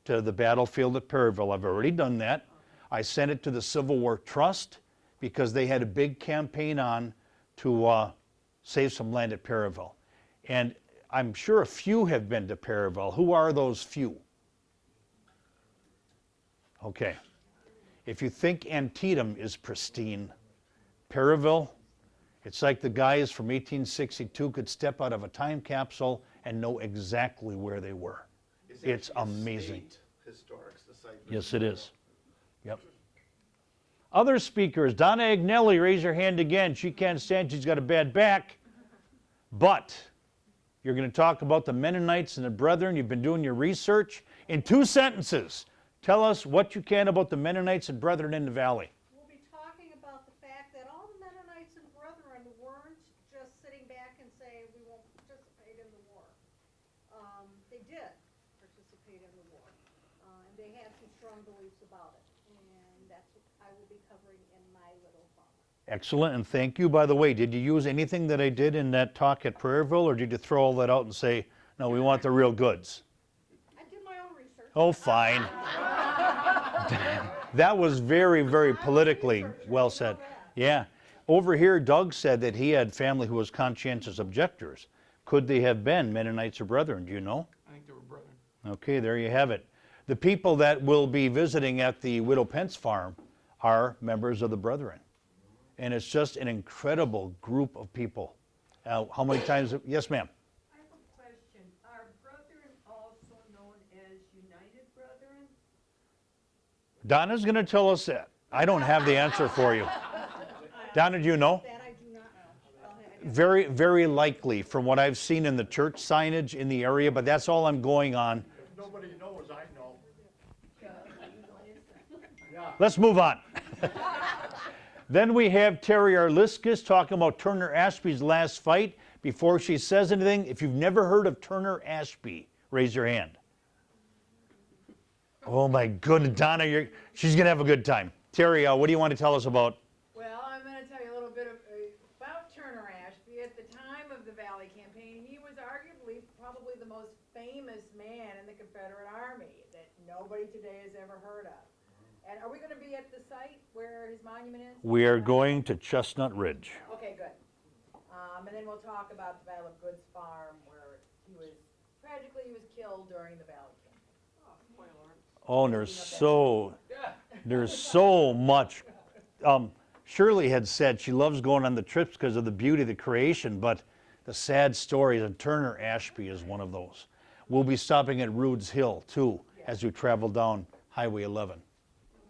to the battlefield at Perryville. I've already done that. I sent it to the Civil War Trust because they had a big campaign on to save some land at Perryville. And I'm sure a few have been to Perryville. Who are those few? Okay. If you think Antietam is pristine, Perryville, it's like the guys from 1862 could step out of a time capsule and know exactly where they were. It's amazing. Historic Society. Yes, it is. Yep. Other speakers, Donna Agnelli, raise your hand again. She can't stand, she's got a bad back. But you're going to talk about the Mennonites and the Brethren. You've been doing your research. In 2 sentences, tell us what you can about the Mennonites and Brethren in the Valley. We'll be talking about the fact that all the Mennonites and Brethren weren't just sitting back and saying, we won't participate in the war. They did participate in the war. And they had some strong beliefs about it. And that's what I will be covering in my little talk. Excellent, and thank you. By the way, did you use anything that I did in that talk at Prairieville, or did you throw all that out and say, no, we want the real goods? I did my own research. Oh, fine. That was very, very politically well said. Yeah. Over here, Doug said that he had family who was conscientious objectors. Could they have been Mennonites or Brethren? Do you know? I think they were brethren. Okay, there you have it. The people that will be visiting at the Widow Pence farm are members of the Brethren. And it's just an incredible group of people. How many times? Yes, ma'am. I have a question. Are Brethren also known as United Brethren? Donna's going to tell us that. I don't have the answer for you. Donna, do you know? That I do not know. Very, very likely from what I've seen in the church signage in the area, but that's all I'm going on. If nobody knows, I know. Yeah. Let's move on. Then we have Terry Arliskus talking about Turner Ashby's last fight. Before she says anything, if you've never heard of Turner Ashby, raise your hand. Oh my goodness, Donna, she's going to have a good time. Terry, what do you want to tell us about? Well, I'm going to tell you a little bit about Turner Ashby. At the time of the Valley Campaign, he was arguably probably the most famous man in the Confederate Army that nobody today has ever heard of. And are we going to be at the site where his monument is? We are going to Chestnut Ridge. Okay, good. And then we'll talk about the Battle of Goods Farm, where tragically he was killed during the Valley Campaign. Oh, spoiler. Oh, and there's so much. Shirley had said she loves going on the trips because of the beauty of the creation, but the sad stories, and Turner Ashby is one of those. We'll be stopping at Rude's Hill, too, as we travel down Highway 11.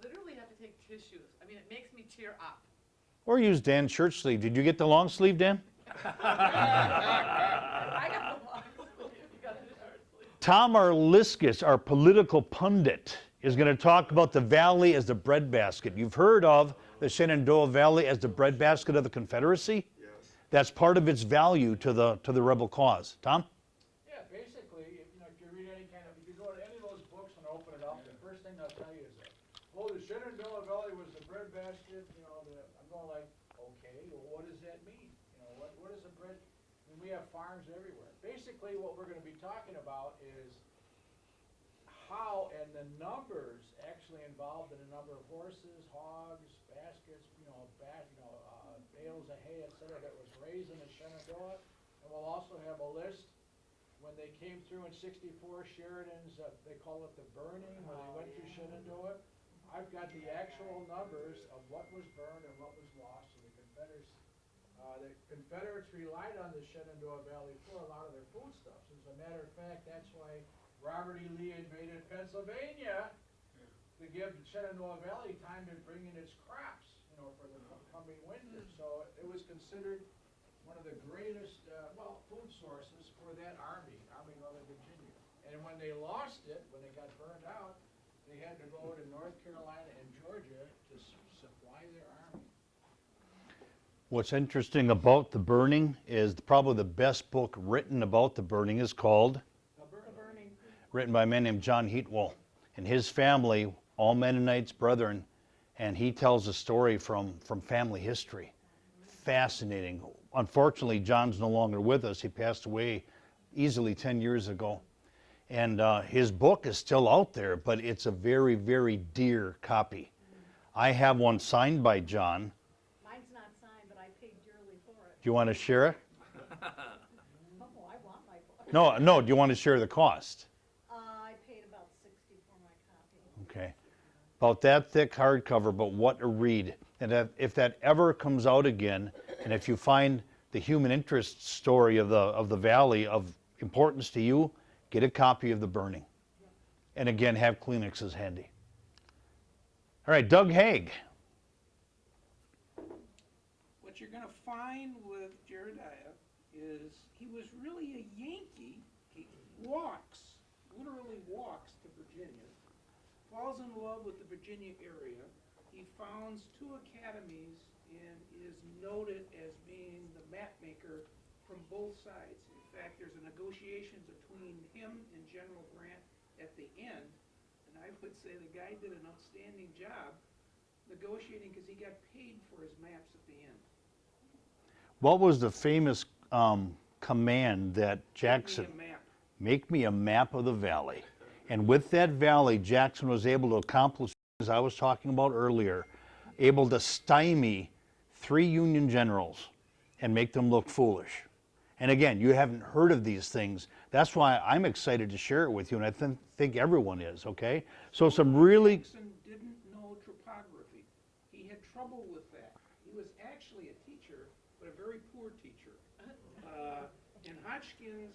Literally have to take tissues. I mean, it makes me tear up. Or use Dan's shirt sleeve. Did you get the long sleeve, Dan? I got the long sleeve. You got the short sleeve. Tom Arliskus, our political pundit, is going to talk about the valley as the breadbasket. You've heard of the Shenandoah Valley as the breadbasket of the Confederacy? Yes. That's part of its value to the rebel cause. Tom? Yeah, basically, if you read any if you go to any of those books and open it up, the first thing they'll tell you is that, oh, the Shenandoah Valley was the breadbasket, I'm going like, okay, well, what does that mean? What is a bread? I mean, we have farms everywhere. Basically, what we're going to be talking about is how and the numbers actually involved in a number of horses, hogs, baskets, bales of hay, etc., that was raised in the Shenandoah. And we'll also have a list when they came through in '64, Sheridan's, they call it the burning, when they went through Shenandoah. I've got the actual numbers of what was burned and what was lost, so the Confederates The Confederates relied on the Shenandoah Valley for a lot of their foodstuffs. As a matter of fact, that's why Robert E. Lee invaded Pennsylvania to give the Shenandoah Valley time to bring in its crops, you know, for the coming winter. So it was considered one of the greatest, food sources for that Army of Northern Virginia. And when they lost it, when they got burned out, they had to go to North Carolina and Georgia to supply their army. What's interesting about the burning is probably the best book written about the burning is called written by a man named John Heatwell and his family, all Mennonites, brethren, and he tells a story from family history. Fascinating. Unfortunately, John's no longer with us. He passed away easily 10 years ago. And his book is still out there, but it's a very, very dear copy. I have one signed by John. Mine's not signed, but I paid dearly for it. Do you want to share it? Oh, I want my book. No, do you want to share the cost? I paid about $60 for my copy. Okay. About that thick hardcover, but what a read. And if that ever comes out again, and if you find the human interest story of the valley of importance to you, get a copy of The Burning. And again, have Kleenexes handy. All right, Doug Haig. What you're going to find with Jeremiah is he was really a Yankee. He literally walks to Virginia, falls in love with the Virginia area. He founds 2 academies and is noted as being the map maker from both sides. In fact, there's a negotiation between him and General Grant at the end, and I would say the guy did an outstanding job negotiating because he got paid for his maps at the end. What was the famous command that Jackson... Make me a map of the valley. And with that valley, Jackson was able to accomplish, as I was talking about earlier, able to stymie 3 Union generals and make them look foolish. And again, you haven't heard of these things. That's why I'm excited to share it with you, and I think everyone is, okay? So some really... Jackson didn't know topography. He had trouble with that. He was actually a teacher, but a very poor teacher. And Hodgkins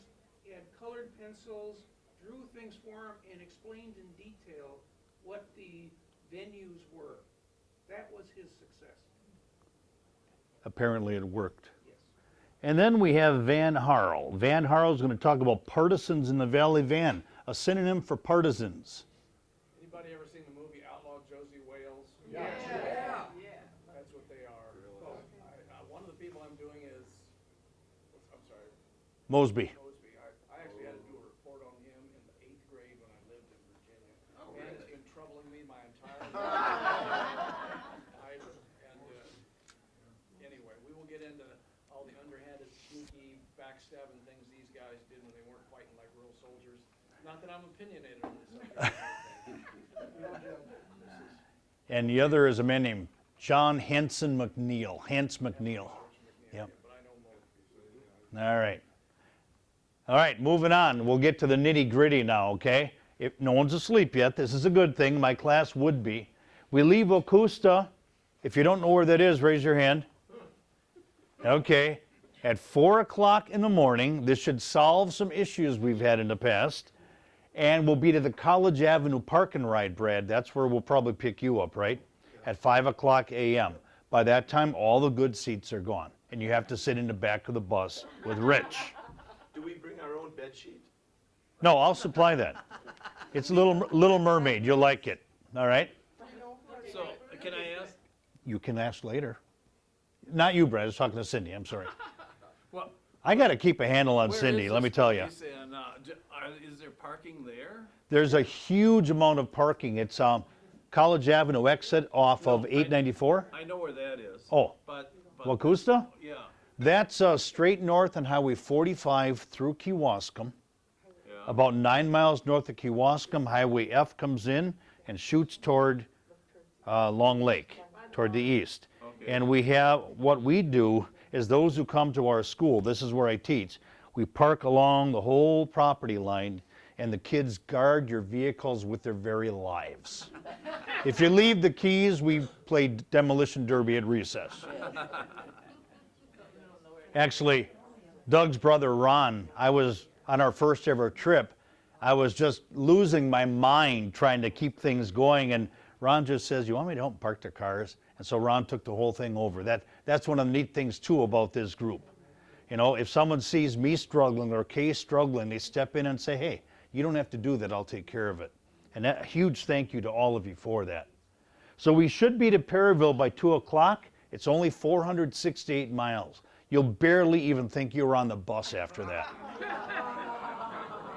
had colored pencils, drew things for him, and explained in detail what the venues were. That was his success. Apparently it worked. And then we have Van Harl. Van Harl is going to talk about partisans in the Valley. Van, a synonym for partisans. Anybody ever seen the movie Outlaw Josie Wales? Yeah. That's what they are. Well, one of the people I'm doing is, I'm sorry. Mosby. I actually had to do a report on him in the 8th grade when I lived in Virginia. Man has been troubling me my entire life. Anyway, we will get into all the underhanded, sneaky, backstabbing things these guys did when they weren't fighting like real soldiers. Not that I'm opinionated on this subject. And the other is a man named John Hanson McNeil. Hance McNeil. Yep. All right. All right, moving on. We'll get to the nitty-gritty now, okay? If no one's asleep yet, this is a good thing. My class would be. We leave Augusta. If you don't know where that is, raise your hand. Okay. At 4 o'clock in the morning, this should solve some issues we've had in the past. And we'll be to the College Avenue Park and Ride, Brad. That's where we'll probably pick you up, right? At 5 o'clock a.m. By that time, all the good seats are gone. And you have to sit in the back of the bus with Rich. Do we bring our own bed sheet? No, I'll supply that. It's Little Mermaid. You'll like it. All right? So, can I ask? You can ask later. Not you, Brad. I was talking to Cindy. I'm sorry. Well, I got to keep a handle on where Cindy, is let me this tell you. place and, is there parking there? There's a huge amount of parking. It's College Avenue exit off of 894. I know where that is. Oh, But Wacusta? yeah. That's straight north on Highway 45 through Kewaskum. About 9 miles north of Kewaskum, Highway F comes in and shoots toward Long Lake, toward the east. And we have, what we do is those who come to our school, this is where I teach, we park along the whole property line and the kids guard your vehicles with their very lives. If you leave the keys, we play demolition derby at recess. Actually, Doug's brother Ron, I was on our first ever trip, I was just losing my mind trying to keep things going, and Ron just says, you want me to help park the cars? And so Ron took the whole thing over. That's one of the neat things too about this group. You know, if someone sees me struggling or Kay struggling, they step in and say, hey, you don't have to do that, I'll take care of it. And a huge thank you to all of you for that. So we should be to Perryville by 2 o'clock. It's only 468 miles. You'll barely even think you were on the bus after that.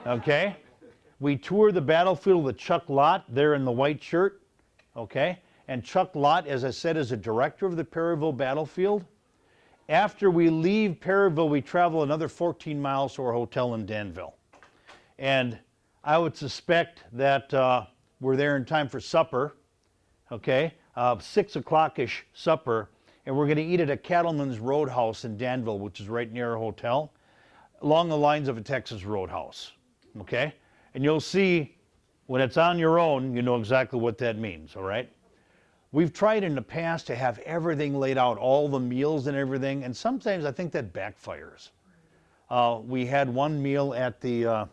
Okay? We toured the battlefield with Chuck Lott there in the white shirt. Okay? And Chuck Lott, as I said, is a director of the Perryville battlefield. After we leave Perryville, we travel another 14 miles to our hotel in Danville. And I would suspect that we're there in time for supper, okay? 6 o'clock-ish supper, and we're going to eat at a Cattleman's Roadhouse in Danville, which is right near our hotel, along the lines of a Texas Roadhouse, okay? And you'll see when it's on your own, you know exactly what that means, all right? We've tried in the past to have everything laid out, all the meals and everything, and sometimes I think that backfires. We had one meal at the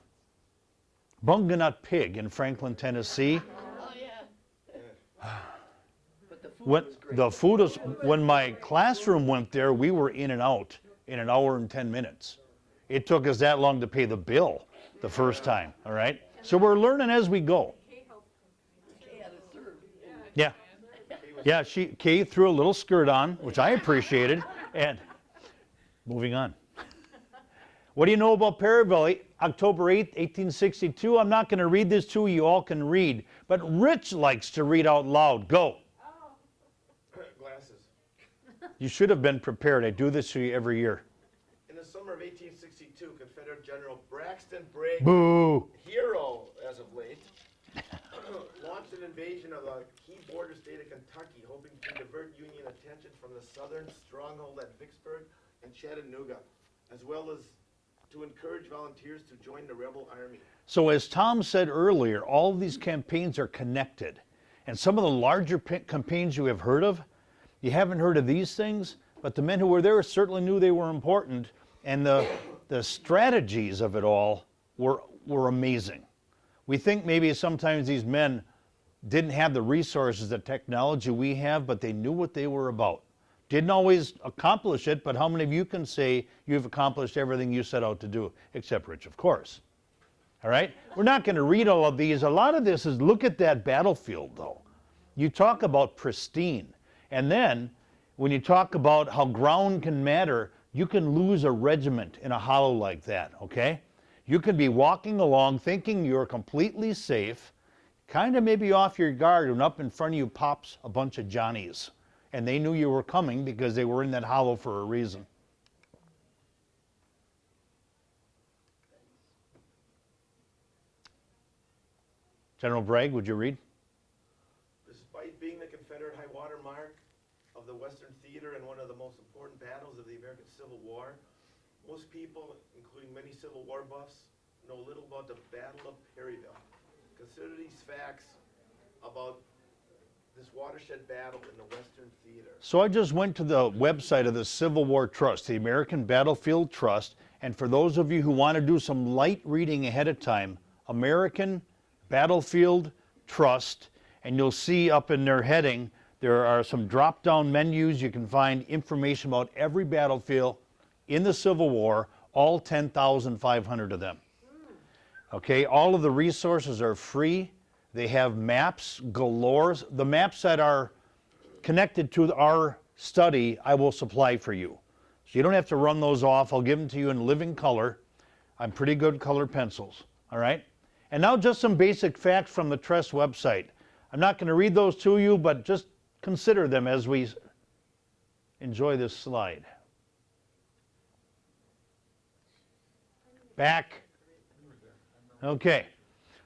Bunganut Pig in Franklin, Tennessee. Oh, yeah. But the food When was great. the food was, when my classroom went there, we were in and out in an hour and 10 minutes. It took us that long to pay the bill the first time, all right? So we're learning as we go. Kay had a serve. Yeah. Yeah, Kay threw a little skirt on, which I appreciated, and moving on. What do you know about Perryville? October 8th, 1862. I'm not going to read this to you. You all can read. But Rich likes to read out loud. Go. Glasses. You should have been prepared. I do this to you every year. In the summer of 1862, Confederate General Braxton Bragg, Boo. hero as of late, launched an invasion of the key border state of Kentucky, hoping to divert Union attention from the southern stronghold at Vicksburg and Chattanooga, as well as to encourage volunteers to join the rebel army. So as Tom said earlier, all of these campaigns are connected. And some of the larger campaigns you have heard of, you haven't heard of these things, but the men who were there certainly knew they were important, and the strategies of it all were amazing. We think maybe sometimes these men didn't have the resources, the technology we have, but they knew what they were about. Didn't always accomplish it, but how many of you can say you've accomplished everything you set out to do? Except Rich, of course. All right? We're not going to read all of these. A lot of this is look at that battlefield, though. You talk about pristine. And then when you talk about how ground can matter, you can lose a regiment in a hollow like that, okay? You could be walking along thinking you're completely safe, kind of maybe off your guard, and up in front of you pops a bunch of Johnnies. And they knew you were coming because they were in that hollow for a reason. General Bragg, would you read? Despite being the Confederate high water mark of the Western Theater and one of the most important battles of the American Civil War, most people, including many Civil War buffs, know little about the Battle of Perryville. Consider these facts about this watershed battle in the Western Theater. So I just went to the website of the Civil War Trust, the American Battlefield Trust, and for those of you who want to do some light reading ahead of time, American Battlefield Trust, and you'll see up in their heading, there are some drop-down menus. You can find information about every battlefield in the Civil War, all 10,500 of them. Okay, all of the resources are free. They have maps galore. The maps that are connected to our study, I will supply for you. So you don't have to run those off. I'll give them to you in living color. I'm pretty good colored pencils, all right? And now just some basic facts from the Trust website. I'm not going to read those to you, but just consider them as we enjoy this slide. Back. Okay,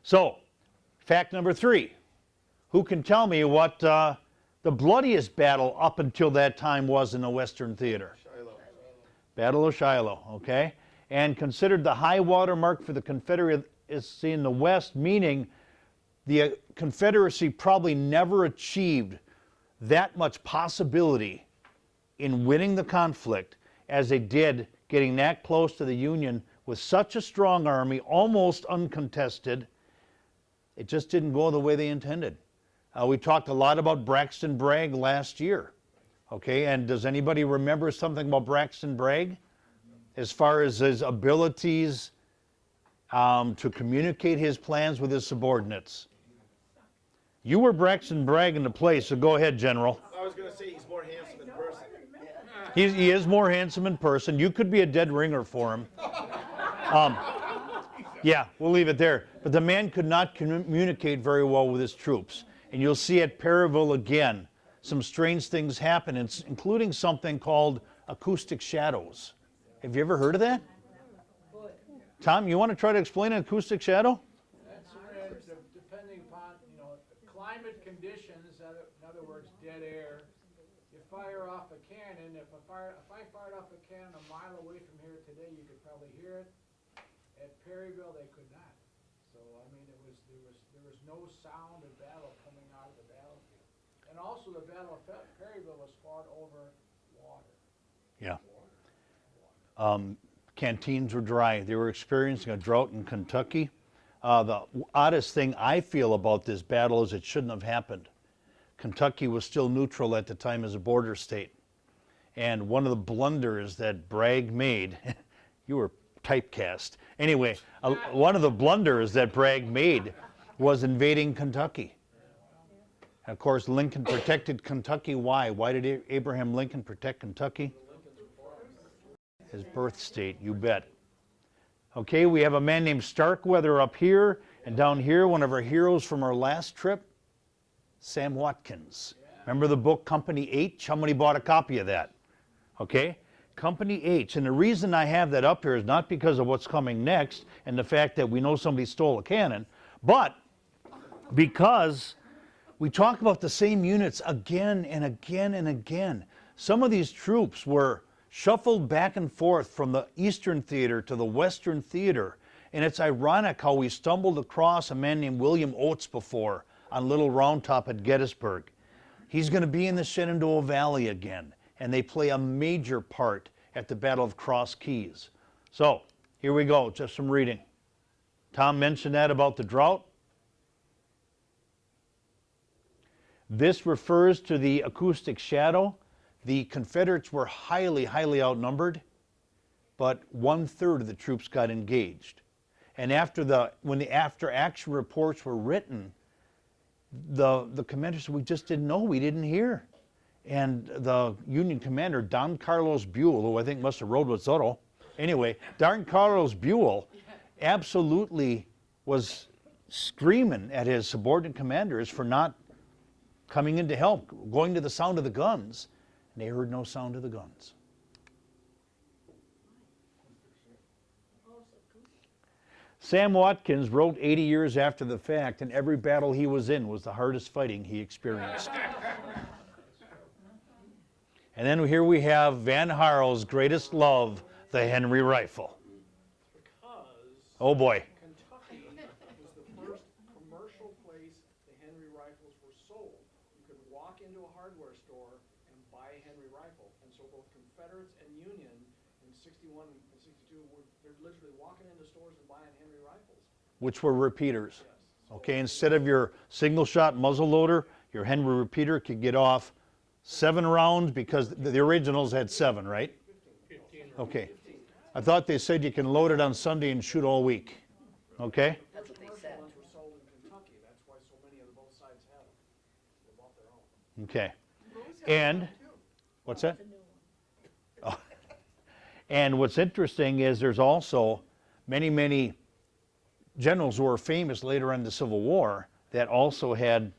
so fact number 3. Who can tell me what the bloodiest battle up until that time was in the Western Theater? Shiloh. Battle of Shiloh, okay? And considered the high water mark for the Confederacy in the West, meaning the Confederacy probably never achieved that much possibility in winning the conflict as they did, getting that close to the Union with such a strong army, almost uncontested. It just didn't go the way they intended. We talked a lot about Braxton Bragg last year. Okay, and does anybody remember something about Braxton Bragg? As far as his abilities to communicate his plans with his subordinates. You were Braxton Bragg in the play, so go ahead, General. I was going to say he's more handsome in person. He is more handsome in person. You could be a dead ringer for him. Yeah, we'll leave it there. But the man could not communicate very well with his troops. And you'll see at Perryville again, some strange things happen, including something called acoustic shadows. Have you ever heard of that? Tom, you want to try to explain an acoustic shadow? That's depending upon, climate conditions, in other words, dead air. You fire off a cannon, if I fired off a cannon a mile away from here today, you could probably hear it. At Perryville, they could not. So, I mean, there was no sound of battle coming out of the battlefield. And also the Battle of Perryville was fought over water. Yeah. Canteens were dry. They were experiencing a drought in Kentucky. The oddest thing I feel about this battle is it shouldn't have happened. Kentucky was still neutral at the time as a border state. And one of the blunders that Bragg made, you were typecast. Anyway, one of the blunders that Bragg made was invading Kentucky. And of course, Lincoln protected Kentucky. Why? Why did Abraham Lincoln protect Kentucky? His birth state, you bet. Okay, we have a man named Starkweather up here, and down here, one of our heroes from our last trip, Sam Watkins. Remember the book Company H? How many bought a copy of that? Okay, Company H. And the reason I have that up here is not because of what's coming next and the fact that we know somebody stole a cannon, but because we talk about the same units again and again and again. Some of these troops were shuffled back and forth from the Eastern Theater to the Western Theater. And it's ironic how we stumbled across a man named William Oates before on Little Round Top at Gettysburg. He's going to be in the Shenandoah Valley again, and they play a major part at the Battle of Cross Keys. So, here we go, just some reading. Tom mentioned that about the drought. This refers to the acoustic shadow. The Confederates were highly, highly outnumbered, but 1/3 of the troops got engaged. And when the after-action reports were written, the commanders said, we just didn't know, we didn't hear. And the Union commander, Don Carlos Buell, who I think must have rode with Soto, anyway, Don Carlos Buell absolutely was screaming at his subordinate commanders for not coming in to help, going to the sound of the guns. And they heard no sound of the guns. Sam Watkins wrote 80 years after the fact, and every battle he was in was the hardest fighting he experienced. And then here we have Van Harl's greatest love, the Henry rifle. Oh boy. Kentucky was the first commercial place the Henry rifles were sold. You could walk into a hardware store and buy a Henry rifle. And so both Confederates and Union in 61 and 62 they're literally walking into stores and buying Henry rifles. Which were repeaters. Okay, instead of your single shot muzzle loader, your Henry repeater could get off 7 rounds because the originals had 7, right? 15. Okay. I thought they said you can load it on Sunday and shoot all week. Okay? That's what they said. Ones were sold in Kentucky. That's why so many of both sides have them. They bought their own. Okay. And, what's that? Oh. And what's interesting is there's also many, many generals who were famous later in the Civil War that also had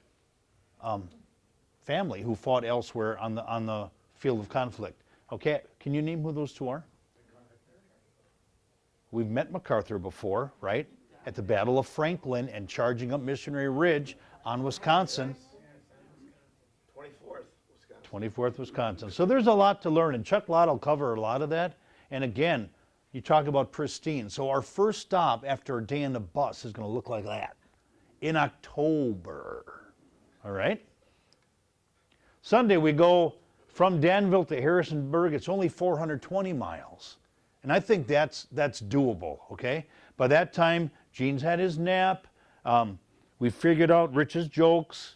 family who fought elsewhere on the field of conflict. Okay, can you name who those two are? We've met MacArthur before, right? At the Battle of Franklin and charging up Missionary Ridge on Wisconsin. 24th, Wisconsin. So there's a lot to learn, and Chuck Lott will cover a lot of that. And again, you talk about pristine. So our first stop after a day in the bus is going to look like that in October. All right? Sunday we go from Danville to Harrisonburg, it's only 420 miles. And I think that's doable, okay? By that time, Gene's had his nap. We figured out Rich's jokes.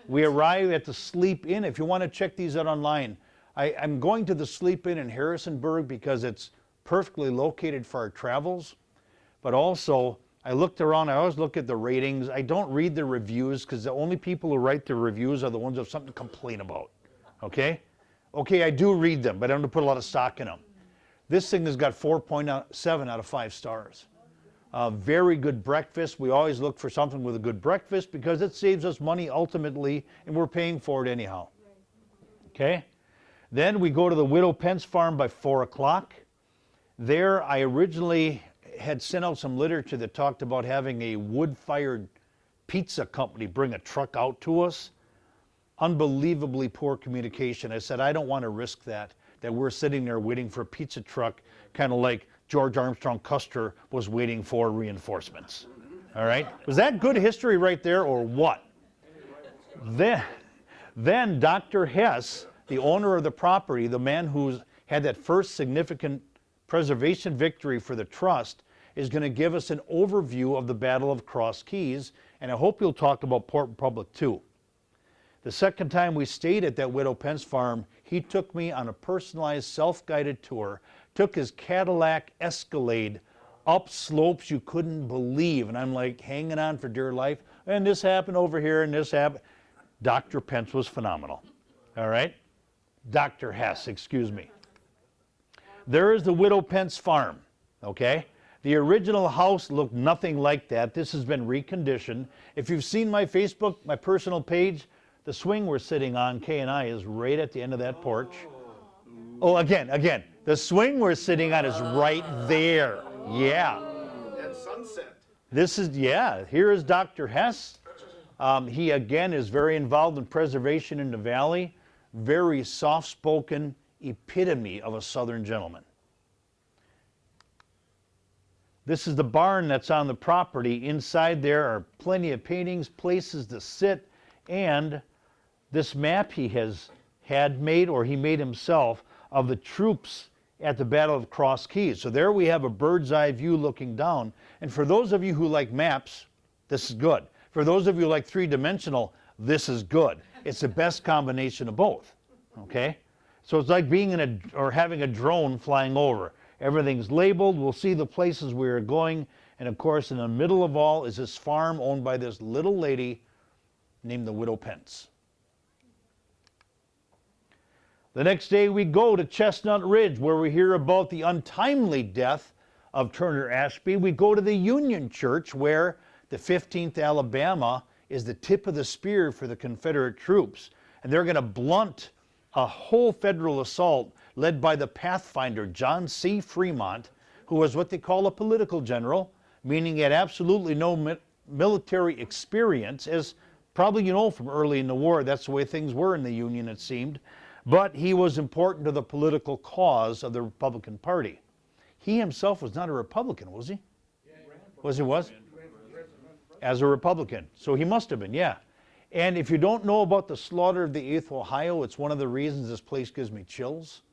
We arrive at the Sleep Inn. If you want to check these out online, I'm going to the Sleep Inn in Harrisonburg because it's perfectly located for our travels. But also, I looked around, I always look at the ratings. I don't read the reviews because the only people who write the reviews are the ones who have something to complain about, okay? Okay, I do read them, but I don't put a lot of stock in them. This thing has got 4.7 out of 5 stars. Very good breakfast. We always look for something with a good breakfast because it saves us money ultimately, and we're paying for it anyhow. Okay? Then we go to the Widow Pence farm by 4 o'clock. There, I originally had sent out some literature that talked about having a wood-fired pizza company bring a truck out to us. Unbelievably poor communication. I said, I don't want to risk that we're sitting there waiting for a pizza truck, kind of like George Armstrong Custer was waiting for reinforcements. All right? Was that good history right there or what? Then Dr. Hess, the owner of the property, the man who's had that first significant preservation victory for the trust, is going to give us an overview of the Battle of Cross Keys, and I hope you'll talk about Port Republic too. The second time we stayed at that Widow Pence farm, he took me on a personalized self-guided tour, took his Cadillac Escalade up slopes you couldn't believe, and I'm like hanging on for dear life, and this happened over here, and this happened. Dr. Pence was phenomenal, all right? Dr. Hess, excuse me. There is the Widow Pence farm, okay? The original house looked nothing like that. This has been reconditioned. If you've seen my Facebook, my personal page, the swing we're sitting on, Kay and I, is right at the end of that porch. Oh, again, the swing we're sitting on is right there. Yeah. At sunset. This is, yeah, here is Dr. Hess. He, again, is very involved in preservation in the valley. Very soft-spoken epitome of a Southern gentleman. This is the barn that's on the property. Inside there are plenty of paintings, places to sit, and this map he has had made, or he made himself, of the troops at the Battle of Cross Keys. So there we have a bird's eye view looking down. And for those of you who like maps, this is good. For those of you who like three-dimensional, this is good. It's the best combination of both, okay? So it's like being in or having a drone flying over. Everything's labeled. We'll see the places we're going. And of course, in the middle of all is this farm owned by this little lady named the Widow Pence. The next day we go to Chestnut Ridge, where we hear about the untimely death of Turner Ashby. We go to the Union Church, where the 15th Alabama is the tip of the spear for the Confederate troops. And they're going to blunt a whole federal assault led by the Pathfinder, John C. Fremont, who was what they call a political general, meaning he had absolutely no military experience, as probably you know from early in the war. That's the way things were in the Union, it seemed. But he was important to the political cause of the Republican Party. He himself was not a Republican, was he? Was? As a Republican. So he must have been, yeah. And if you don't know about the slaughter of the 8th Ohio, it's one of the reasons this place gives me chills.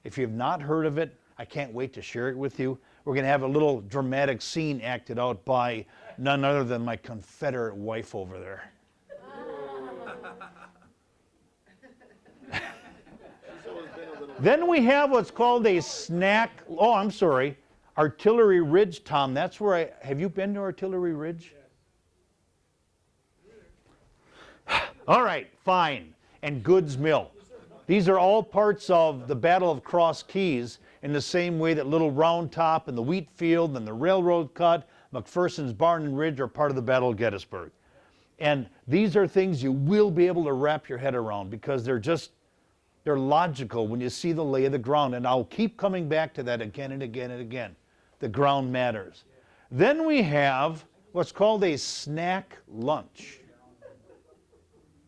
If you've not heard of it, I can't wait to share it with you. We're going to have a little dramatic scene acted out by none other than my Confederate wife over there. Then we have what's called a Artillery Ridge, Tom. That's where have you been to Artillery Ridge? All right, fine. And Goods Mill. These are all parts of the Battle of Cross Keys, in the same way that Little Round Top and the wheat field and the railroad cut, McPherson's Barn and Ridge are part of the Battle of Gettysburg. And these are things you will be able to wrap your head around because they're logical when you see the lay of the ground. And I'll keep coming back to that again and again and again. The ground matters. Then we have what's called a snack lunch.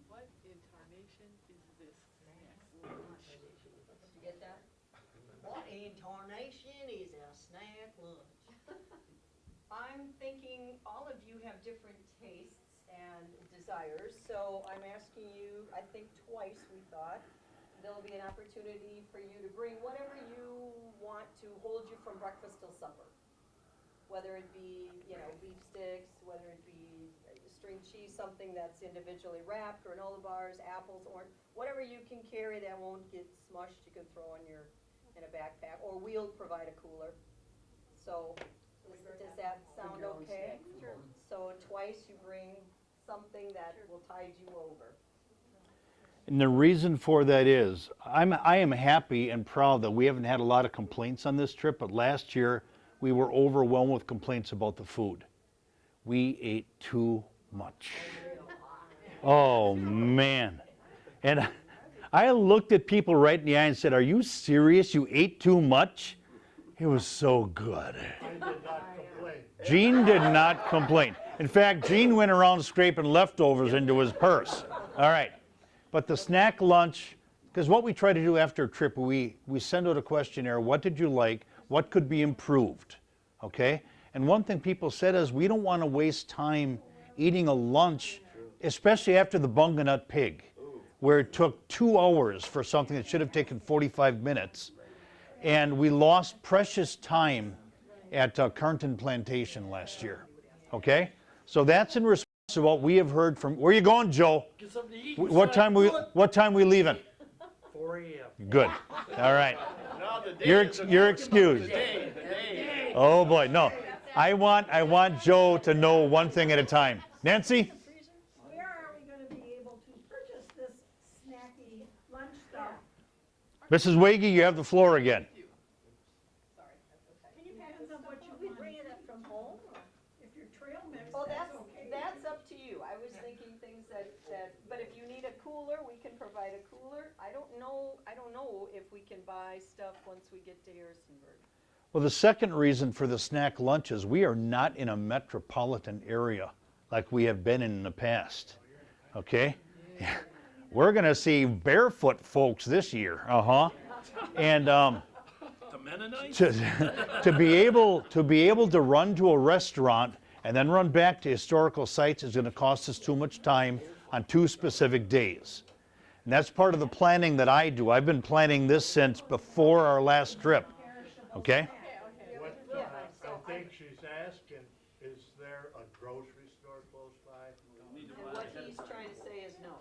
What incarnation is this snack lunch? You get that? What incarnation is a snack lunch? I'm thinking all of you have different tastes and desires, so I'm asking you, I think twice we thought, there'll be an opportunity for you to bring whatever you want to hold you from breakfast till supper. Whether it be, beef sticks, whether it be string cheese, something that's individually wrapped, granola bars, apples, orange, whatever you can carry that won't get smushed, you can throw in a backpack, or we'll provide a cooler. So, does that sound okay? So twice you bring something that will tide you over. And the reason for that is, I am happy and proud that we haven't had a lot of complaints on this trip, but last year we were overwhelmed with complaints about the food. We ate too much. Oh man. And I looked at people right in the eye and said, "Are you serious? You ate too much?" It was so good. I did not complain. Gene did not complain. In fact, Gene went around scraping leftovers into his purse. All right. But the snack lunch, because what we try to do after a trip, we send out a questionnaire. What did you like? What could be improved? Okay? And one thing people said is we don't want to waste time eating a lunch, especially after the bunganut pig, where it took 2 hours for something that should have taken 45 minutes. And we lost precious time at Carnton Plantation last year. Okay? So that's in response to what we have heard from. Where are you going, Joe? Get something to eat. What time we leaving? 4 a.m. Good. All right. Now the day You're excused. The day. Oh boy, no. I want Joe to know one thing at a time. Nancy? Where are we gonna be able to purchase this snacky lunch stuff? Mrs. Wagey, you have the floor again. Can you pass up what you want? Bringing it from home? If you're trail mix, Well, that's okay. that's up to you. I was thinking things that, but if you need a cooler, we can provide a cooler. I don't know if we can buy stuff once we get to Harrisonburg. Well, the second reason for the snack lunch is we are not in a metropolitan area like we have been in the past. Okay? We're going to see barefoot folks this year. And The Mennonites? to be able to run to a restaurant and then run back to historical sites is going to cost us too much time on 2 specific days. And that's part of the planning that I do. I've been planning this since before our last trip. Okay? What I think she's asking, is there a grocery store close by? And what he's trying to say is no.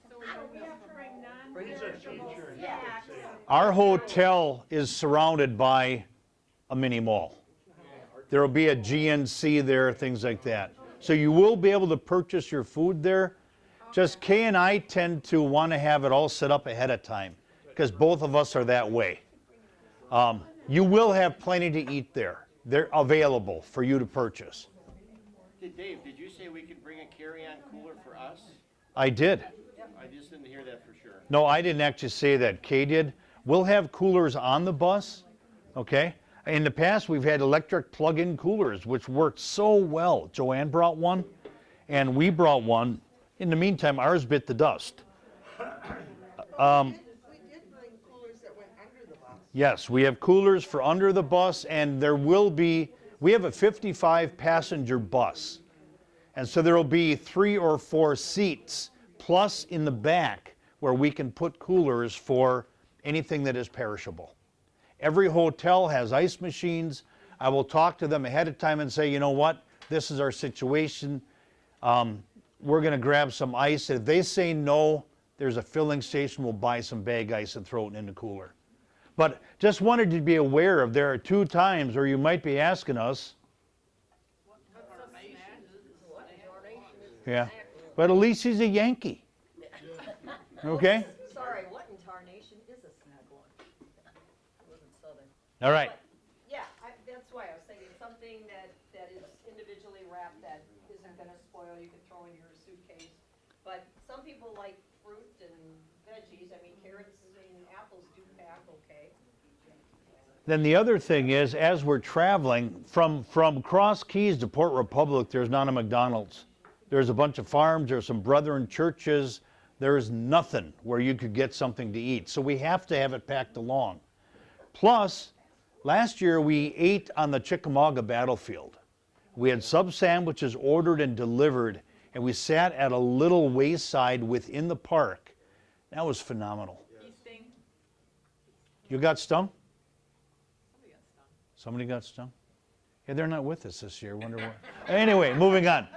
So we have to bring He's a non-perishable teacher. snacks. Our hotel is surrounded by a mini mall. There will be a GNC there, things like that. So you will be able to purchase your food there. Just Kay and I tend to want to have it all set up ahead of time because both of us are that way. You will have plenty to eat there. They're available for you to purchase. Dave, did you say we could bring a carry-on cooler for us? I did. I just didn't hear that for sure. No, I didn't actually say that. Kay did. We'll have coolers on the bus, okay? In the past, we've had electric plug-in coolers, which worked so well. Joanne brought one, and we brought one. In the meantime, ours bit the dust. We did bring coolers that went under the bus. Yes, we have coolers for under the bus, and we have a 55-passenger bus. And so there will be 3 or 4 seats, plus in the back, where we can put coolers for anything that is perishable. Every hotel has ice machines. I will talk to them ahead of time and say, you know what, this is our situation. We're going to grab some ice. If they say no, there's a filling station. We'll buy some bag ice and throw it in the cooler. But just wanted you to be aware of there are 2 times where you might be asking us. Yeah, but at least he's a Yankee. Okay? Sorry, what in tarnation is a snack lunch? I wasn't Southern. All right. But, yeah, that's why I was thinking something that is individually wrapped that isn't gonna spoil, you can throw in your suitcase. But some people like fruit and veggies, I mean carrots and apples do pack okay. Then the other thing is, as we're traveling from Cross Keys to Port Republic, there's not a McDonald's. There's a bunch of farms, there's some brethren churches. There's nothing where you could get something to eat. So we have to have it packed along. Plus, last year we ate on the Chickamauga battlefield. We had sub sandwiches ordered and delivered, and we sat at a little wayside within the park. That was phenomenal. He You got stung? Somebody got stung? Yeah, they're not with us this year. Wonder why. Anyway, moving on.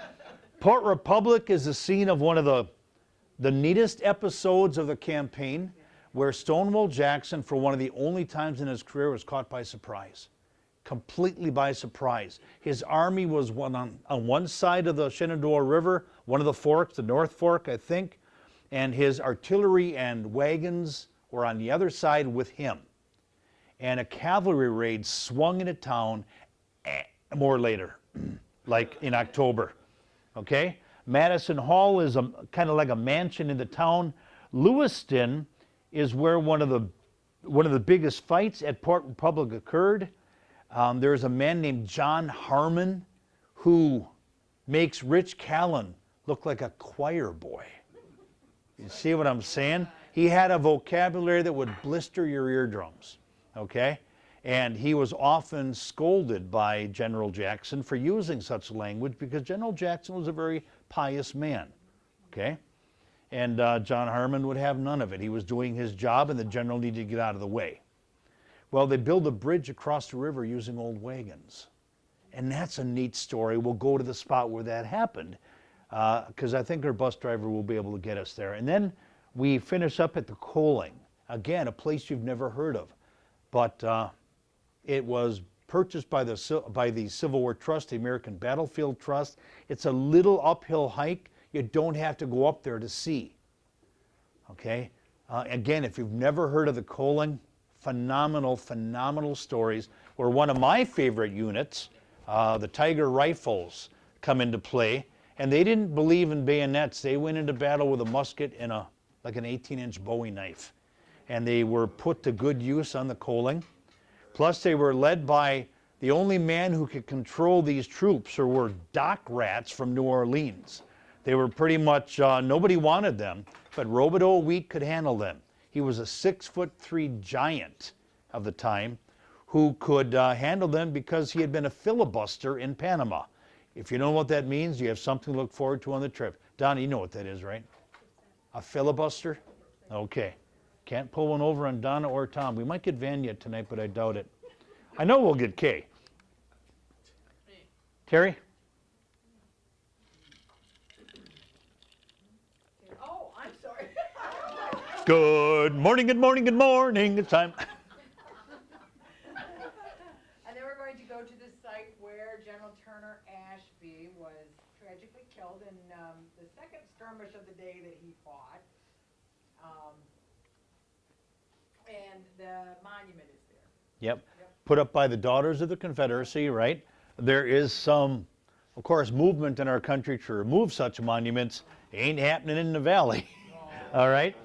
Port Republic is the scene of one of the neatest episodes of the campaign, where Stonewall Jackson, for one of the only times in his career, was caught by surprise. Completely by surprise. His army was on one side of the Shenandoah River, one of the forks, the North Fork, I think, and his artillery and wagons were on the other side with him. And a cavalry raid swung into town more later, like in October. Okay? Madison Hall is kind of like a mansion in the town. Lewiston is where one of the biggest fights at Port Republic occurred. There's a man named John Harmon who makes Rich Callan look like a choir boy. You see what I'm saying? He had a vocabulary that would blister your eardrums, okay? And he was often scolded by General Jackson for using such language because General Jackson was a very pious man, okay? And John Harmon would have none of it. He was doing his job and the general needed to get out of the way. Well, they built a bridge across the river using old wagons. And that's a neat story. We'll go to the spot where that happened because I think our bus driver will be able to get us there. And then we finish up at the Coaling. Again, a place you've never heard of. But it was purchased by the Civil War Trust, the American Battlefield Trust. It's a little uphill hike. You don't have to go up there to see. Okay? Again, if you've never heard of the Coaling, phenomenal, phenomenal stories. Where one of my favorite units, the Tiger Rifles, come into play. And they didn't believe in bayonets. They went into battle with a musket and like an 18-inch Bowie knife. And they were put to good use on the Coaling. Plus, they were led by the only man who could control these troops, or were dock rats from New Orleans. They were pretty much, nobody wanted them, but Robideau Wheat could handle them. He was a 6'3" giant of the time who could handle them because he had been a filibuster in Panama. If you know what that means, you have something to look forward to on the trip. Donna, you know what that is, right? A filibuster? Okay. Can't pull one over on Donna or Tom. We might get Vanya tonight, but I doubt it. I know we'll get Kay. Terry? Oh, I'm sorry. Good morning, good morning, good morning. It's time. And then we're going to go to the site where General Turner Ashby was tragically killed in the second skirmish of the day that he fought. And the monument is there. Yep. Put up by the Daughters of the Confederacy, right? There is some, of course, movement in our country to remove such monuments. Ain't happening in the valley. All right?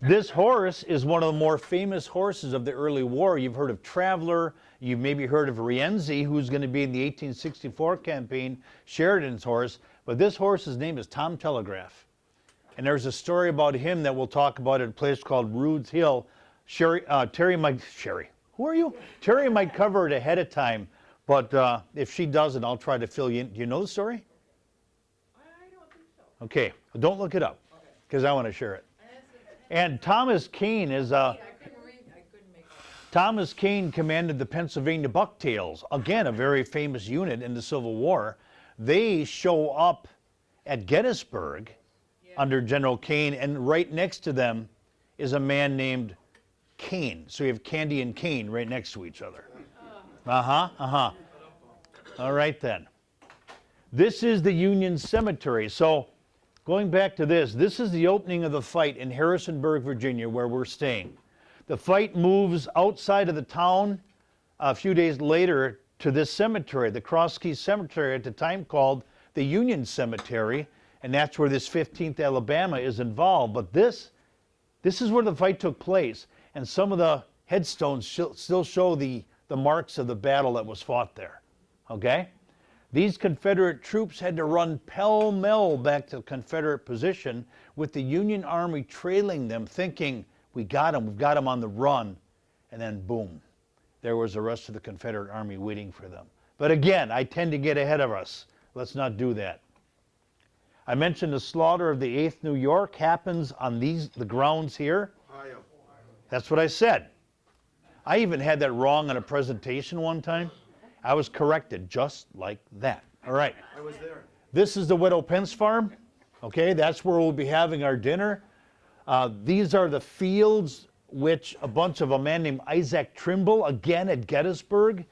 This horse is one of the more famous horses of the early war. You've heard of Traveler. You've maybe heard of Rienzi, who's going to be in the 1864 campaign, Sheridan's horse. But this horse's name is Tom Telegraph. And there's a story about him that we'll talk about at a place called Rude's Hill. Terry might cover it ahead of time, but if she doesn't, I'll try to fill you in. Do you know the story? I don't think so. Okay, don't look it up, because I want to share it. And Thomas Kane is Thomas Kane commanded the Pennsylvania Bucktails, again a very famous unit in the Civil War. They show up at Gettysburg under General Kane, and right next to them is a man named Kane. So you have Candy and Kane right next to each other. All right then. This is the Union Cemetery. So going back to this is the opening of the fight in Harrisonburg, Virginia, where we're staying. The fight moves outside of the town a few days later to this cemetery, the Cross Keys Cemetery, at the time called the Union Cemetery, and that's where this 15th Alabama is involved. But this is where the fight took place. And some of the headstones still show the marks of the battle that was fought there, okay? These Confederate troops had to run pell-mell back to the Confederate position with the Union Army trailing them, thinking, we've got them on the run, and then boom, there was the rest of the Confederate Army waiting for them. But again, I tend to get ahead of us. Let's not do that. I mentioned the slaughter of the 8th New York happens on the grounds here. That's what I said. I even had that wrong on a presentation one time. I was corrected just like that. All right. I was there. This is the Widow Pence farm. Okay, that's where we'll be having our dinner. These are the fields which a bunch of a man named Isaac Trimble, again at Gettysburg.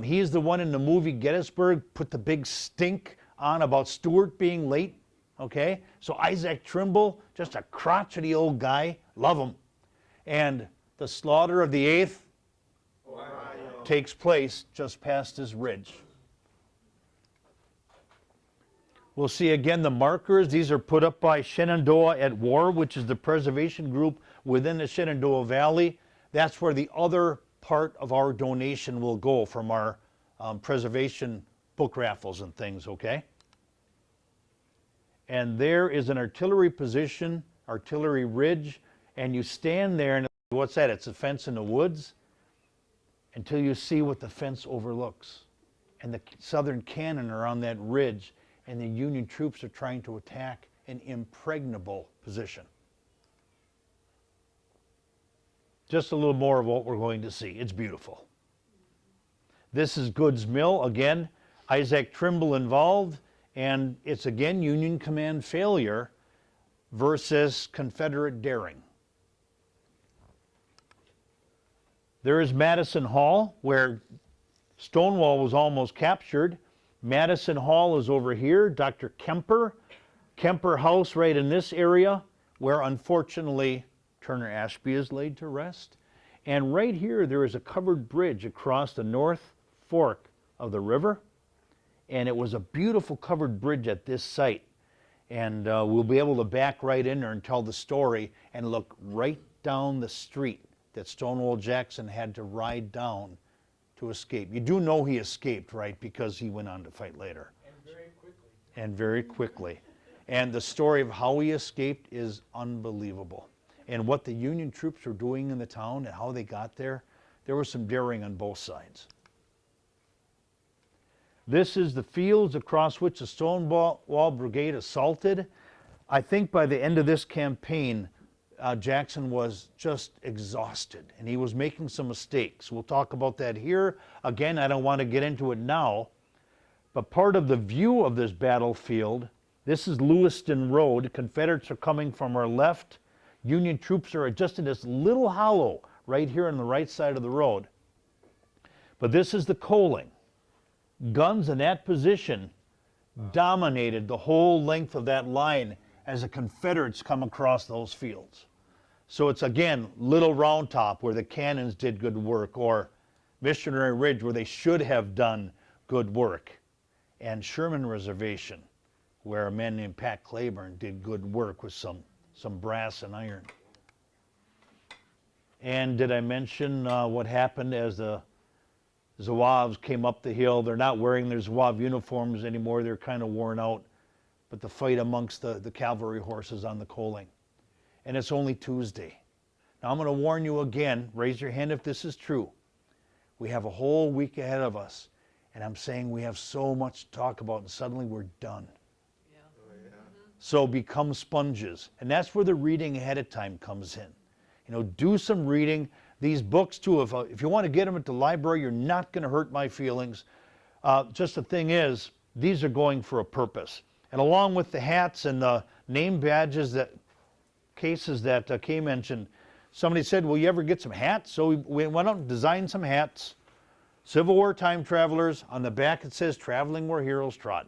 He is the one in the movie Gettysburg, put the big stink on about Stuart being late. Okay, so Isaac Trimble, just a crotchety old guy, love him. And the slaughter of the 8th takes place just past this ridge. We'll see again the markers. These are put up by Shenandoah at War, which is the preservation group within the Shenandoah Valley. That's where the other part of our donation will go from our preservation book raffles and things, okay? And there is an artillery position, artillery ridge, and you stand there and what's that? It's a fence in the woods until you see what the fence overlooks. And the Southern cannon are on that ridge, and the Union troops are trying to attack an impregnable position. Just a little more of what we're going to see. It's beautiful. This is Good's Mill. Again, Isaac Trimble involved, and it's again Union command failure versus Confederate daring. There is Madison Hall, where Stonewall was almost captured. Madison Hall is over here. Dr. Kemper House right in this area, where unfortunately Turner Ashby is laid to rest. And right here there is a covered bridge across the North Fork of the river. And it was a beautiful covered bridge at this site. And we'll be able to back right in there and tell the story and look right down the street that Stonewall Jackson had to ride down to escape. You do know he escaped, right? Because he went on to fight later. And very quickly. And very quickly. And the story of how he escaped is unbelievable. And what the Union troops were doing in the town and how they got there, there was some daring on both sides. This is the fields across which the Stonewall Brigade assaulted. I think by the end of this campaign, Jackson was just exhausted, and he was making some mistakes. We'll talk about that here. Again, I don't want to get into it now, but part of the view of this battlefield, this is Lewiston Road. Confederates are coming from our left. Union troops are just in this little hollow right here on the right side of the road. But this is the coaling. Guns in that position dominated the whole length of that line as the Confederates come across those fields. So it's again Little Round Top where the cannons did good work, or Missionary Ridge where they should have done good work, and Sherman Reservation where a man named Pat Claiborne did good work with some brass and iron. And did I mention what happened as the Zouaves came up the hill? They're not wearing their Zouave uniforms anymore. They're kind of worn out. But the fight amongst the cavalry horses on the coaling. And it's only Tuesday. Now I'm going to warn you again, raise your hand if this is true. We have a whole week ahead of us. And I'm saying we have so much to talk about and suddenly we're done. Yeah. Oh, yeah. So become sponges. And that's where the reading ahead of time comes in. You know, do some reading. These books too, if you want to get them at the library, you're not going to hurt my feelings. Just the thing is, these are going for a purpose. And along with the hats and the name badges, cases that Kay mentioned, somebody said, will you ever get some hats? So we went out and designed some hats. Civil War time travelers. On the back it says, traveling where heroes trod.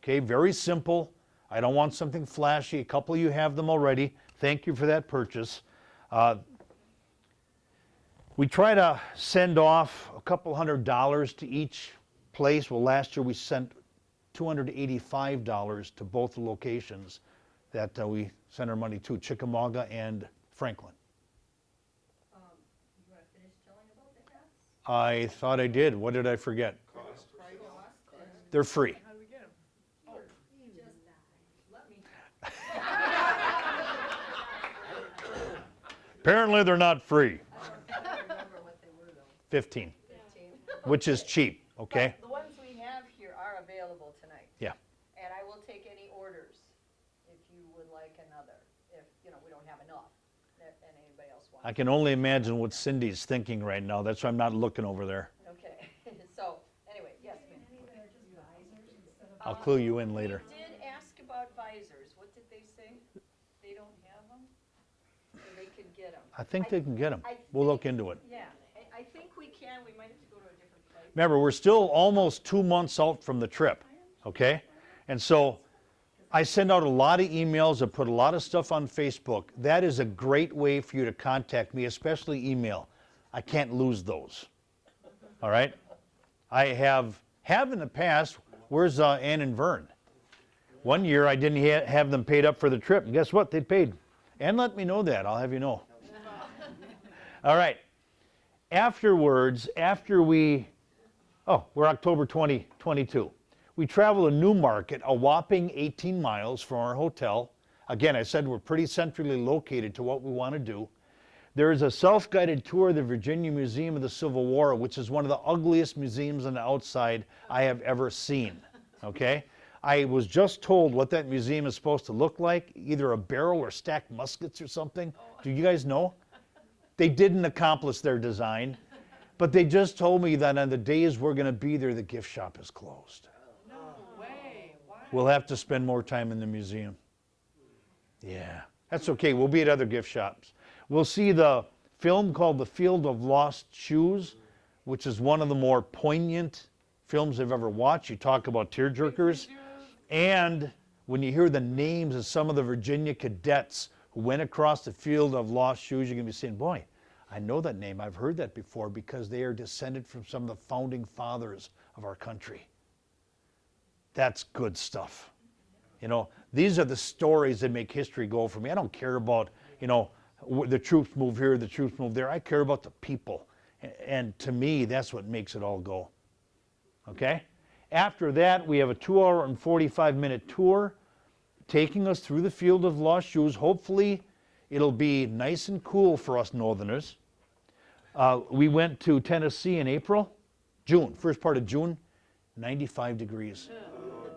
Okay, very simple. I don't want something flashy. A couple of you have them already. Thank you for that purchase. We try to send off a couple $100 to each place. Well, last year we sent $285 to both the locations that we sent our money to, Chickamauga and Franklin. You want to finish telling about the hats? I thought I did. What did I forget? Cost. They're free. How do we get them? Oh, you just let me. Apparently they're not free. I don't remember what they were though. 15, 15. which is cheap, okay? The ones we have here are available tonight. Yeah. And I will take any orders if you would like another, if, you know, we don't have enough, and anybody else I can only imagine what Cindy's thinking right now. That's why I'm not looking over there. Okay, so, anyway, yes, ma'am. I'll clue you in later. We did ask about visors. What did they say? They don't have them? Or they can get them? I think they can get them. I We'll look into it. Yeah, I think we can. We might have to go to a different place. Remember, we're still almost 2 months out from the trip, okay? And so I send out a lot of emails. I put a lot of stuff on Facebook. That is a great way for you to contact me, especially email. I can't lose those, all right? I have in the past. Where's Ann and Vern? One year I didn't have them paid up for the trip. And guess what? They paid. And let me know that. I'll have you know. All right. Afterwards, we're October 2022. We travel to Newmarket, a whopping 18 miles from our hotel. Again, I said we're pretty centrally located to what we want to do. There is a self-guided tour of the Virginia Museum of the Civil War, which is one of the ugliest museums on the outside I have ever seen, okay? I was just told what that museum is supposed to look like, either a barrel or stacked muskets or something. Do you guys know? They didn't accomplish their design, but they just told me that on the days we're going to be there, the gift shop is closed. No way. Why? We'll have to spend more time in the museum. Yeah, that's okay. We'll be at other gift shops. We'll see the film called The Field of Lost Shoes, which is one of the more poignant films I've ever watched. You talk about tearjerkers. And when you hear the names of some of the Virginia cadets who went across the Field of Lost Shoes, you're going to be saying, boy, I know that name. I've heard that before because they are descended from some of the founding fathers of our country. That's good stuff. You know, these are the stories that make history go for me. I don't care about, you know, the troops move here, the troops move there. I care about the people. And to me, that's what makes it all go. Okay? After that, we have a 2-hour and 45-minute tour taking us through the Field of Lost Shoes. Hopefully, it'll be nice and cool for us Northerners. We went to Tennessee in June, first part of June, 95 degrees.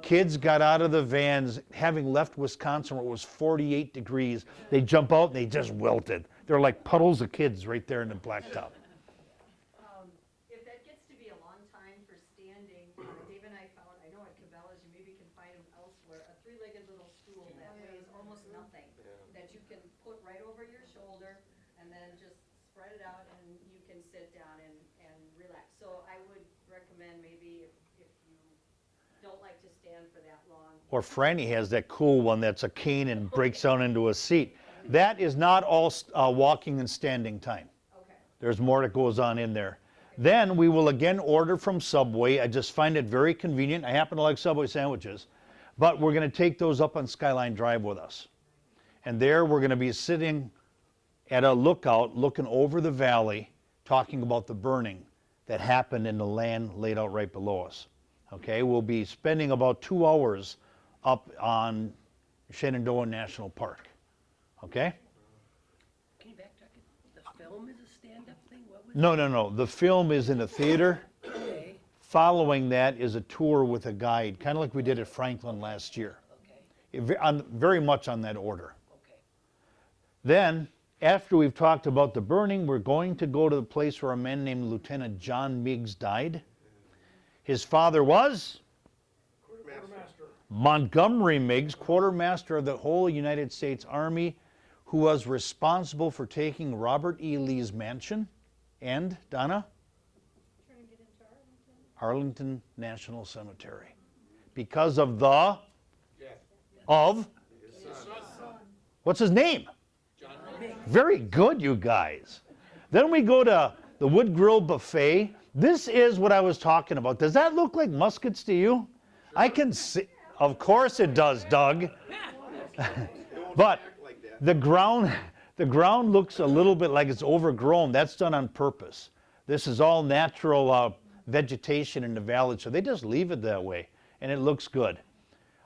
Kids got out of the vans, having left Wisconsin where it was 48 degrees. They jump out and they just wilted. They're like puddles of kids right there in the blacktop. If that gets to be a long time for standing, Dave and I found, I know at Cabela's, you maybe can find them elsewhere, a 3-legged little stool that weighs almost nothing, that you can put right over your shoulder and then just spread it out and you can sit down and relax. So I would recommend maybe if you don't like to stand for that long. Or Franny has that cool one that's a cane and breaks down into a seat. That is not all walking and standing time. Okay. There's more that goes on in there. Then we will again order from Subway. I just find it very convenient. I happen to like Subway sandwiches. But we're going to take those up on Skyline Drive with us. And there we're going to be sitting at a lookout, looking over the valley, talking about the burning that happened in the land laid out right below us. Okay, we'll be spending about 2 hours up on Shenandoah National Park. Okay? Can you backtrack it? The film is a stand-up thing? What was No. The film is in a theater. Okay. Following that is a tour with a guide, kind of like we did at Franklin last year. Okay. Very much on that order. Okay. Then, after we've talked about the burning, we're going to go to the place where a man named Lieutenant John Meigs died. His father was Montgomery Meigs, quartermaster of the whole United States Army, who was responsible for taking Robert E. Lee's mansion and, Donna? Arlington National Cemetery. Because of what's his name? Very good, you guys. Then we go to the Wood Grill Buffet. This is what I was talking about. Does that look like muskets to you? I can see. Of course it does, Doug. But the ground looks a little bit like it's overgrown. That's done on purpose. This is all natural vegetation in the valley, so they just leave it that way, and it looks good.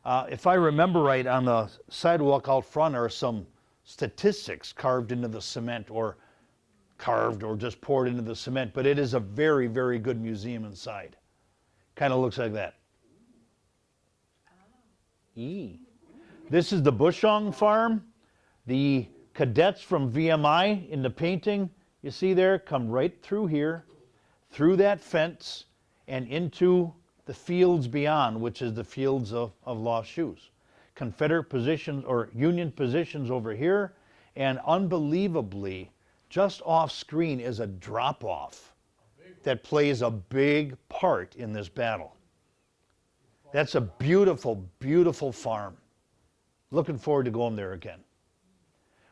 If I remember right, on the sidewalk out front are some statistics carved into the cement, or just poured into the cement, but it is a very, very good museum inside. Kind of looks like that. This is the Bushong farm. The Cadets from VMI in the painting, you see there, come right through here, through that fence, and into the fields beyond, which is the fields of lost shoes. Confederate positions or Union positions over here, and unbelievably, just off screen is a drop-off that plays a big part in this battle. That's a beautiful, beautiful farm. Looking forward to going there again.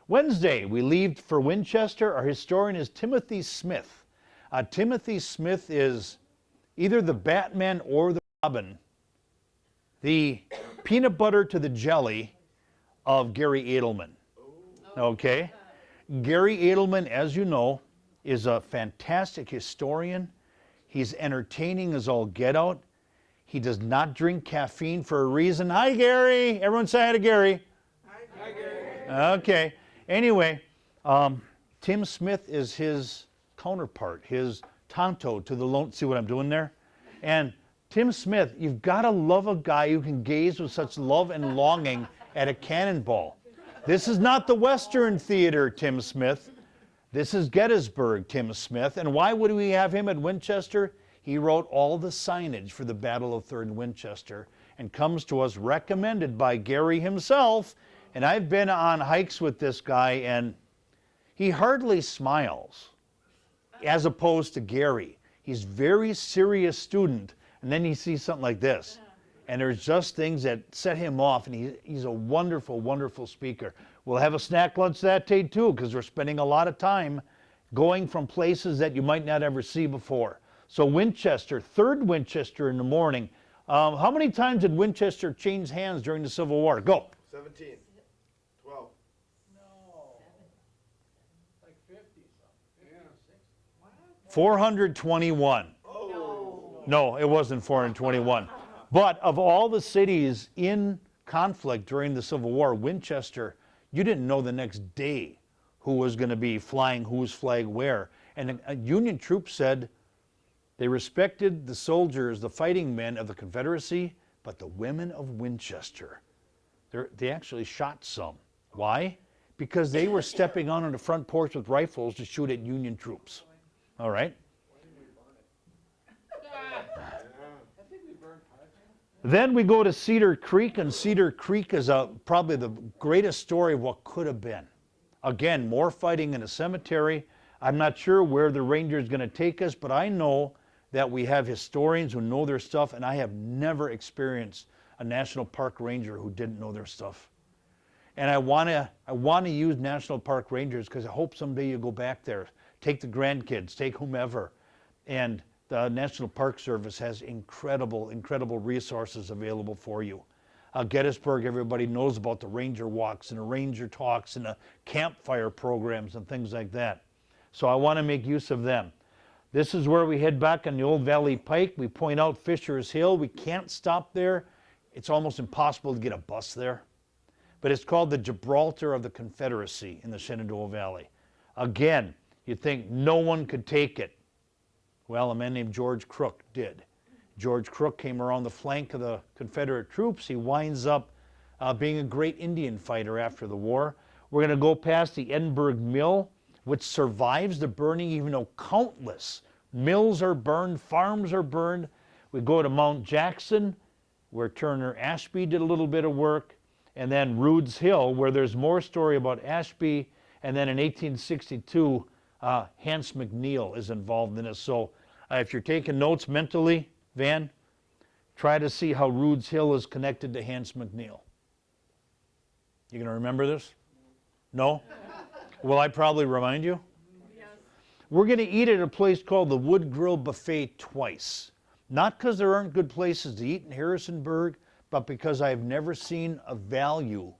Wednesday, we leave for Winchester. Our historian is Timothy Smith. Timothy Smith is either the Batman or the Robin, the peanut butter to the jelly of Gary Edelman. Okay? Gary Edelman, as you know, is a fantastic historian. He's entertaining as all get out. He does not drink caffeine for a reason. Hi, Gary. Everyone say hi to Gary. Hi, Gary. Okay. Anyway, Tim Smith is his counterpart, his Tonto to the lone. See what I'm doing there? And Tim Smith, you've got to love a guy who can gaze with such love and longing at a cannonball. This is not the Western Theater, Tim Smith. This is Gettysburg, Tim Smith. And why would we have him at Winchester? He wrote all the signage for the Battle of 3rd Winchester and comes to us recommended by Gary himself. And I've been on hikes with this guy, and he hardly smiles, as opposed to Gary. He's very serious student, and then he sees something like this. And there's just things that set him off, and he's a wonderful, wonderful speaker. We'll have a snack lunch that day too, because we're spending a lot of time going from places that you might not ever see before. So Winchester, 3rd Winchester in the morning. How many times did Winchester change hands during the Civil War? Go. 17. 12. No. Like 50 something. Yeah. 421. Oh. No, it wasn't 421. But of all the cities in conflict during the Civil War, Winchester, you didn't know the next day who was going to be flying whose flag where. And Union troops said they respected the soldiers, the fighting men of the Confederacy, but the women of Winchester, they actually shot some. Why? Because they were stepping on the front porch with rifles to shoot at Union troops. All right? Then we go to Cedar Creek, and Cedar Creek is probably the greatest story of what could have been. Again, more fighting in a cemetery. I'm not sure where the ranger is going to take us, but I know that we have historians who know their stuff, and I have never experienced a National Park ranger who didn't know their stuff. And I want to use National Park rangers because I hope someday you go back there, take the grandkids, take whomever, and the National Park Service has incredible, incredible resources available for you. Gettysburg, everybody knows about the ranger walks and the ranger talks and the campfire programs and things like that. So I want to make use of them. This is where we head back on the Old Valley Pike. We point out Fisher's Hill. We can't stop there. It's almost impossible to get a bus there. But it's called the Gibraltar of the Confederacy in the Shenandoah Valley. Again, you'd think no one could take it. Well, a man named George Crook did. George Crook came around the flank of the Confederate troops. He winds up being a great Indian fighter after the war. We're going to go past the Edinburgh Mill, which survives the burning, even though countless mills are burned, farms are burned. We go to Mount Jackson, where Turner Ashby did a little bit of work, and then Rude's Hill, where there's more story about Ashby, and then in 1862, Hans McNeil is involved in this. So if you're taking notes mentally, Van, try to see how Rude's Hill is connected to Hans McNeil. You going to remember this? No? Will I probably remind you? Yes. We're going to eat at a place called the Wood Grill Buffet twice. Not because there aren't good places to eat in Harrisonburg, but because I've never seen a value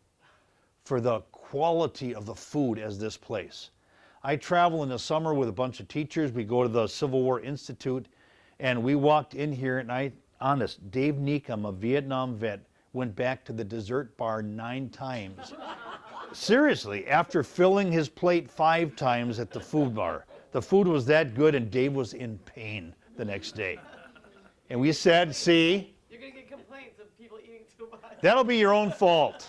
for the quality of the food as this place. I travel in the summer with a bunch of teachers. We go to the Civil War Institute, and we walked in here, and honest, Dave Neekum, a Vietnam vet, went back to the dessert bar 9 times. Seriously, after filling his plate 5 times at the food bar. The food was that good, and Dave was in pain the next day. And we said, see, You're going to get complaints of people eating too much. that'll be your own fault.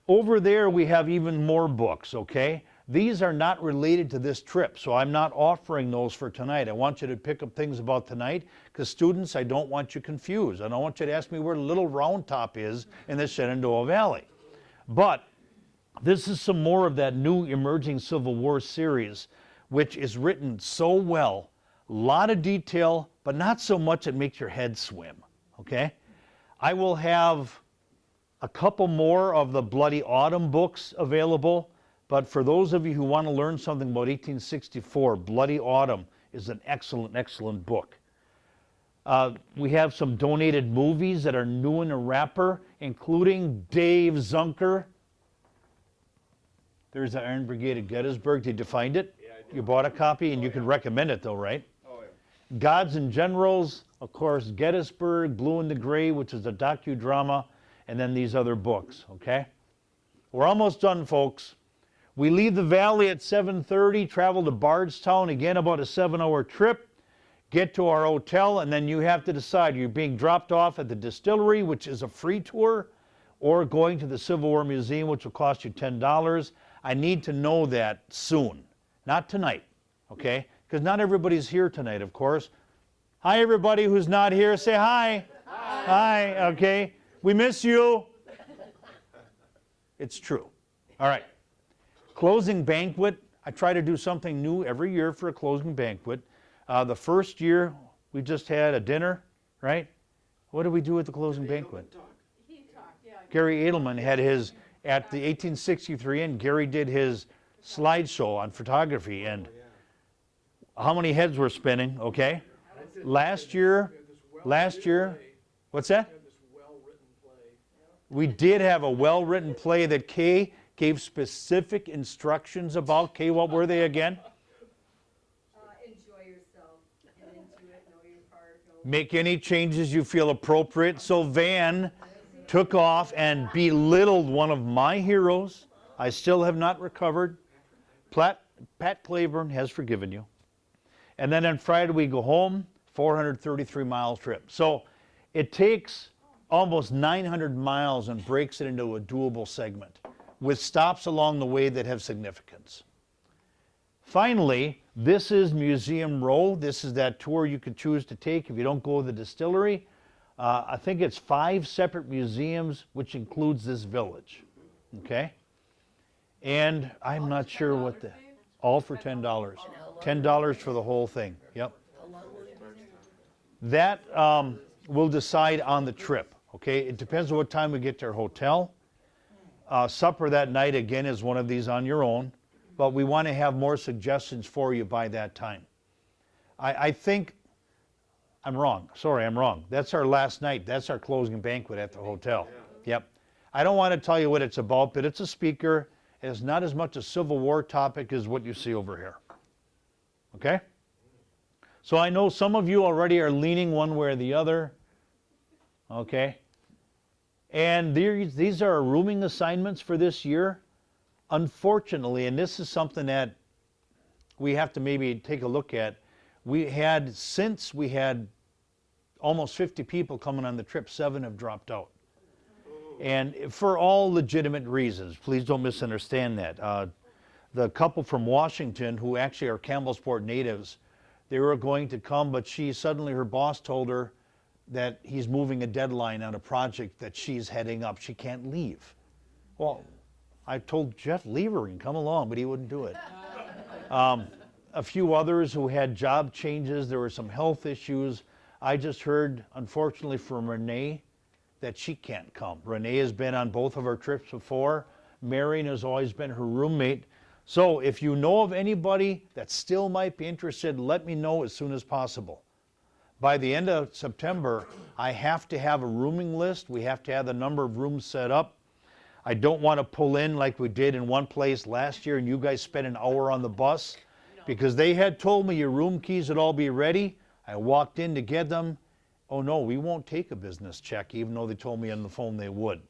Over there, we have even more books, okay? These are not related to this trip, so I'm not offering those for tonight. I want you to pick up things about tonight, because students, I don't want you confused. I don't want you to ask me where Little Round Top is in the Shenandoah Valley. But this is some more of that new Emerging Civil War series, which is written so well. A lot of detail, but not so much it makes your head swim, okay? I will have a couple more of the Bloody Autumn books available, but for those of you who want to learn something about 1864, Bloody Autumn is an excellent, excellent book. We have some donated movies that are new in the wrapper, including Dave Zunker. There's the Iron Brigade of Gettysburg. Did you find it? Yeah, I did. You bought a copy, and you can recommend it, though, right? Oh, yeah. Gods and Generals, of course, Gettysburg, Blue and the Gray, which is a docudrama, and then these other books, okay? We're almost done, folks. We leave the valley at 7:30, travel to Bardstown, again about a 7-hour trip, get to our hotel, and then you have to decide, you're being dropped off at the distillery, which is a free tour, or going to the Civil War Museum, which will cost you $10. I need to know that soon, not tonight, okay? Because not everybody's here tonight, of course. Hi, everybody who's not here. Say hi. Hi. Hi, okay. We miss you. It's true. All right. Closing banquet. I try to do something new every year for a closing banquet. The first year, we just had a dinner, right? What did we do at the closing banquet? Gary Edelman had his, at the 1863 Inn, Gary did his slideshow on photography, and how many heads were spinning, okay? Last year, what's that? We did have a well-written play that Kay gave specific instructions about. Kay, what were they again? Enjoy yourself, get into it, know your part. Make any changes you feel appropriate. So Van took off and belittled one of my heroes. I still have not recovered. Pat Claiborne has forgiven you. And then on Friday we go home, 433-mile trip. So it takes almost 900 miles and breaks it into a doable segment with stops along the way that have significance. Finally, this is Museum Row. This is that tour you could choose to take if you don't go to the distillery. I think it's 5 separate museums, which includes this village, okay? And I'm not sure what the, all for $10. $10 for the whole thing, yep. That we'll decide on the trip, okay? It depends on what time we get to our hotel. Supper that night, again, is one of these on your own, but we want to have more suggestions for you by that time. I think, I'm wrong. Sorry, I'm wrong. That's our last night. That's our closing banquet at the hotel. Yep. I don't want to tell you what it's about, but it's a speaker. It's not as much a Civil War topic as what you see over here. Okay? So I know some of you already are leaning one way or the other. Okay? And these are our rooming assignments for this year. Unfortunately, and this is something that we have to maybe take a look at, since we had almost 50 people coming on the trip, 7 have dropped out. And for all legitimate reasons, please don't misunderstand that. The couple from Washington, who actually are Campbellsport natives, they were going to come, but suddenly her boss told her that he's moving a deadline on a project that she's heading up. She can't leave. Well, I told Jeff, leave her and come along, but he wouldn't do it. A few others who had job changes, there were some health issues. I just heard, unfortunately, from Renee that she can't come. Renee has been on both of our trips before. Marion has always been her roommate. So if you know of anybody that still might be interested, let me know as soon as possible. By the end of September, I have to have a rooming list. We have to have the number of rooms set up. I don't want to pull in like we did in one place last year and you guys spent an hour on the bus because they had told me your room keys would all be ready. I walked in to get them. Oh no, we won't take a business check, even though they told me on the phone they would.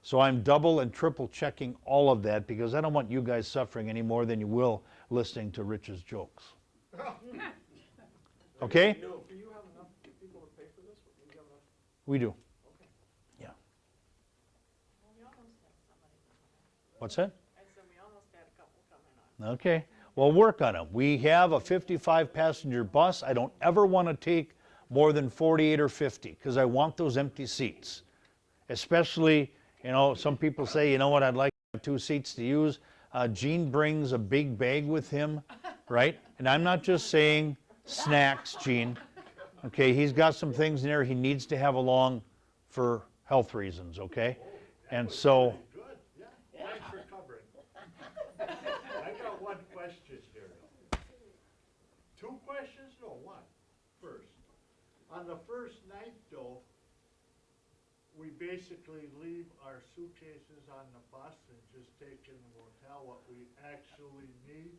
So I'm double and triple checking all of that because I don't want you guys suffering any more than you will listening to Rich's jokes. Okay? Do you have enough people to pay for this? Do you have enough? We do. Okay. Yeah. What's that? I said we almost had a couple coming on. Okay, well, work on them. We have a 55 passenger bus. I don't ever want to take more than 48 or 50 because I want those empty seats. Especially, you know, some people say, you know what, I'd like to have 2 seats to use. Gene brings a big bag with him, right? And I'm not just saying snacks, Gene. Okay, he's got some things in there he needs to have along for health reasons, okay? And so, Good, yeah, thanks for covering. I got one question here. 2 questions? No, one. First, on the first night though, we basically leave our suitcases on the bus and just take in the motel what we actually need.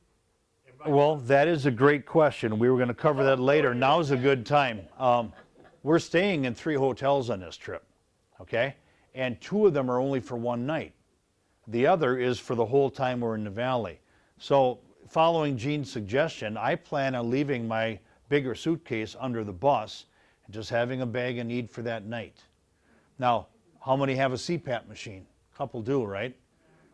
well, that is a great question. We were going to cover that later. Now's a good time. We're staying in 3 hotels on this trip, okay? And 2 of them are only for 1 night. The other is for the whole time we're in the valley. So following Gene's suggestion, I plan on leaving my bigger suitcase under the bus and just having a bag of need for that night. Now, how many have a CPAP machine? A couple do, right?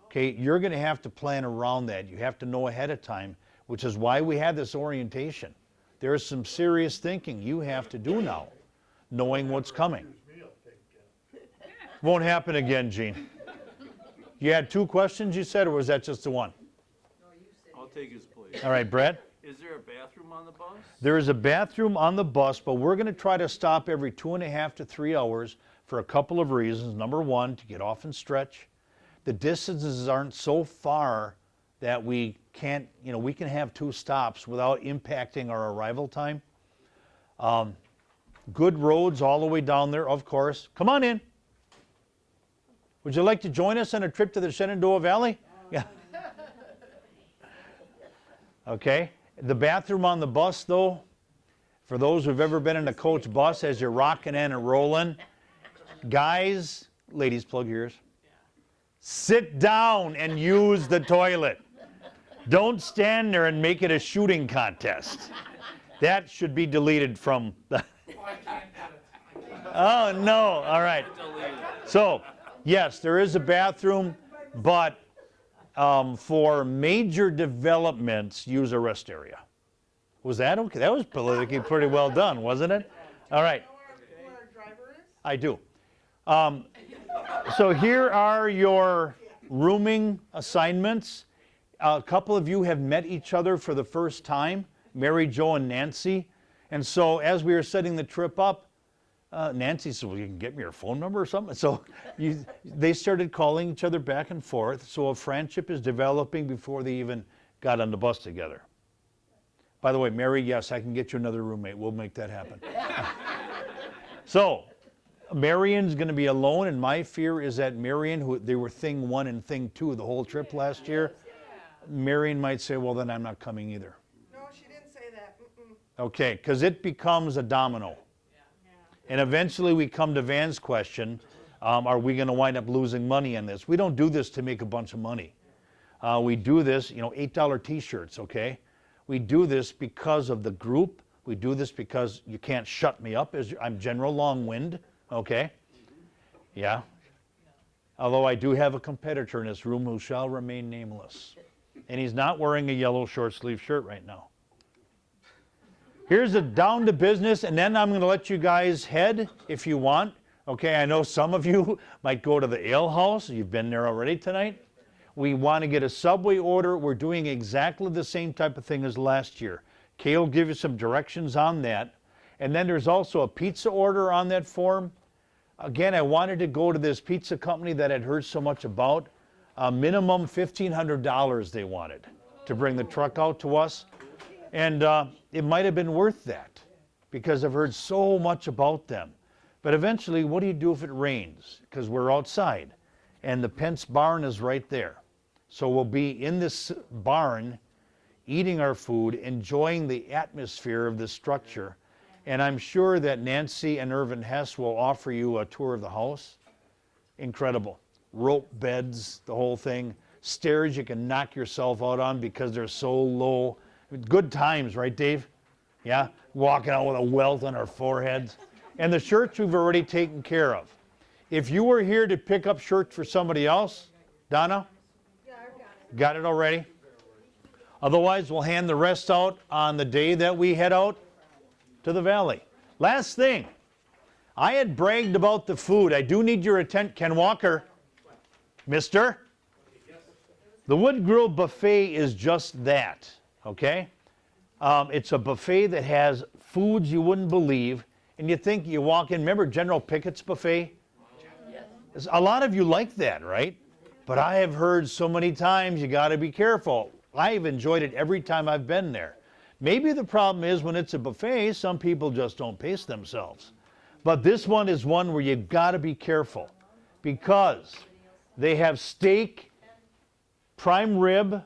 Okay, you're going to have to plan around that. You have to know ahead of time, which is why we had this orientation. There is some serious thinking you have to do now, knowing what's coming. Won't happen again, Gene. You had 2 questions, you said, or was that just the one? I'll take his place. All right, Brett? Is there a bathroom on the bus? There is a bathroom on the bus, but we're going to try to stop every 2.5 to 3 hours for a couple of reasons. Number 1, to get off and stretch. The distances aren't so far that we can't, you know, we can have 2 stops without impacting our arrival time. Good roads all the way down there, of course. Come on in. Would you like to join us on a trip to the Shenandoah Valley? Yeah. Okay. The bathroom on the bus, though, for those who've ever been in a coach bus as you're rocking in and rolling, guys, ladies, plug your ears. Sit down and use the toilet. Don't stand there and make it a shooting contest. That should be deleted from the... Oh, no. All right. So, yes, there is a bathroom, but for major developments, use a rest area. Was that okay? That was politically pretty well done, wasn't it? All right. I do. So here are your rooming assignments. A couple of you have met each other for the first time, Mary Jo and Nancy. And so as we were setting the trip up, Nancy said, well, you can get me your phone number or something. So they started calling each other back and forth. So a friendship is developing before they even got on the bus together. By the way, Mary, yes, I can get you another roommate. We'll make that happen. So Marion's going to be alone, and my fear is that Marion, who they were thing 1 and thing 2 the whole trip last year, Marion might say, well, then I'm not coming either. No, she didn't say that. Okay, because it becomes a domino. And eventually we come to Van's question, are we going to wind up losing money on this? We don't do this to make a bunch of money. We do this, you know, $8 t-shirts, okay? We do this because of the group. We do this because you can't shut me up. I'm General Longwind, okay? Yeah. Although I do have a competitor in this room who shall remain nameless. And he's not wearing a yellow short sleeve shirt right now. Here's a down to business, and then I'm going to let you guys head if you want. Okay, I know some of you might go to the ale house. You've been there already tonight. We want to get a Subway order. We're doing exactly the same type of thing as last year. Kay will give you some directions on that. And then there's also a pizza order on that form. Again, I wanted to go to this pizza company that I'd heard so much about. Minimum $1,500 they wanted to bring the truck out to us. And it might have been worth that because I've heard so much about them. But eventually, what do you do if it rains? Because we're outside and the Pence barn is right there. So we'll be in this barn eating our food, enjoying the atmosphere of this structure. And I'm sure that Nancy and Irvin Hess will offer you a tour of the house. Incredible. Rope beds, the whole thing. Stairs you can knock yourself out on because they're so low. Good times, right, Dave? Yeah? Walking out with a welt on our foreheads. And the shirts we've already taken care of. If you were here to pick up shirts for somebody else, Donna, Got it already? Otherwise, we'll hand the rest out on the day that we head out to the valley. Last thing, I had bragged about the food. I do need your attention. Ken Walker, mister. The Wood Grill Buffet is just that, okay? It's a buffet that has foods you wouldn't believe. And you think you walk in, remember General Pickett's buffet? Yes. A lot of you like that, right? But I have heard so many times you got to be careful. I've enjoyed it every time I've been there. Maybe the problem is when it's a buffet, some people just don't pace themselves. But this one is one where you've got to be careful because they have steak, prime rib,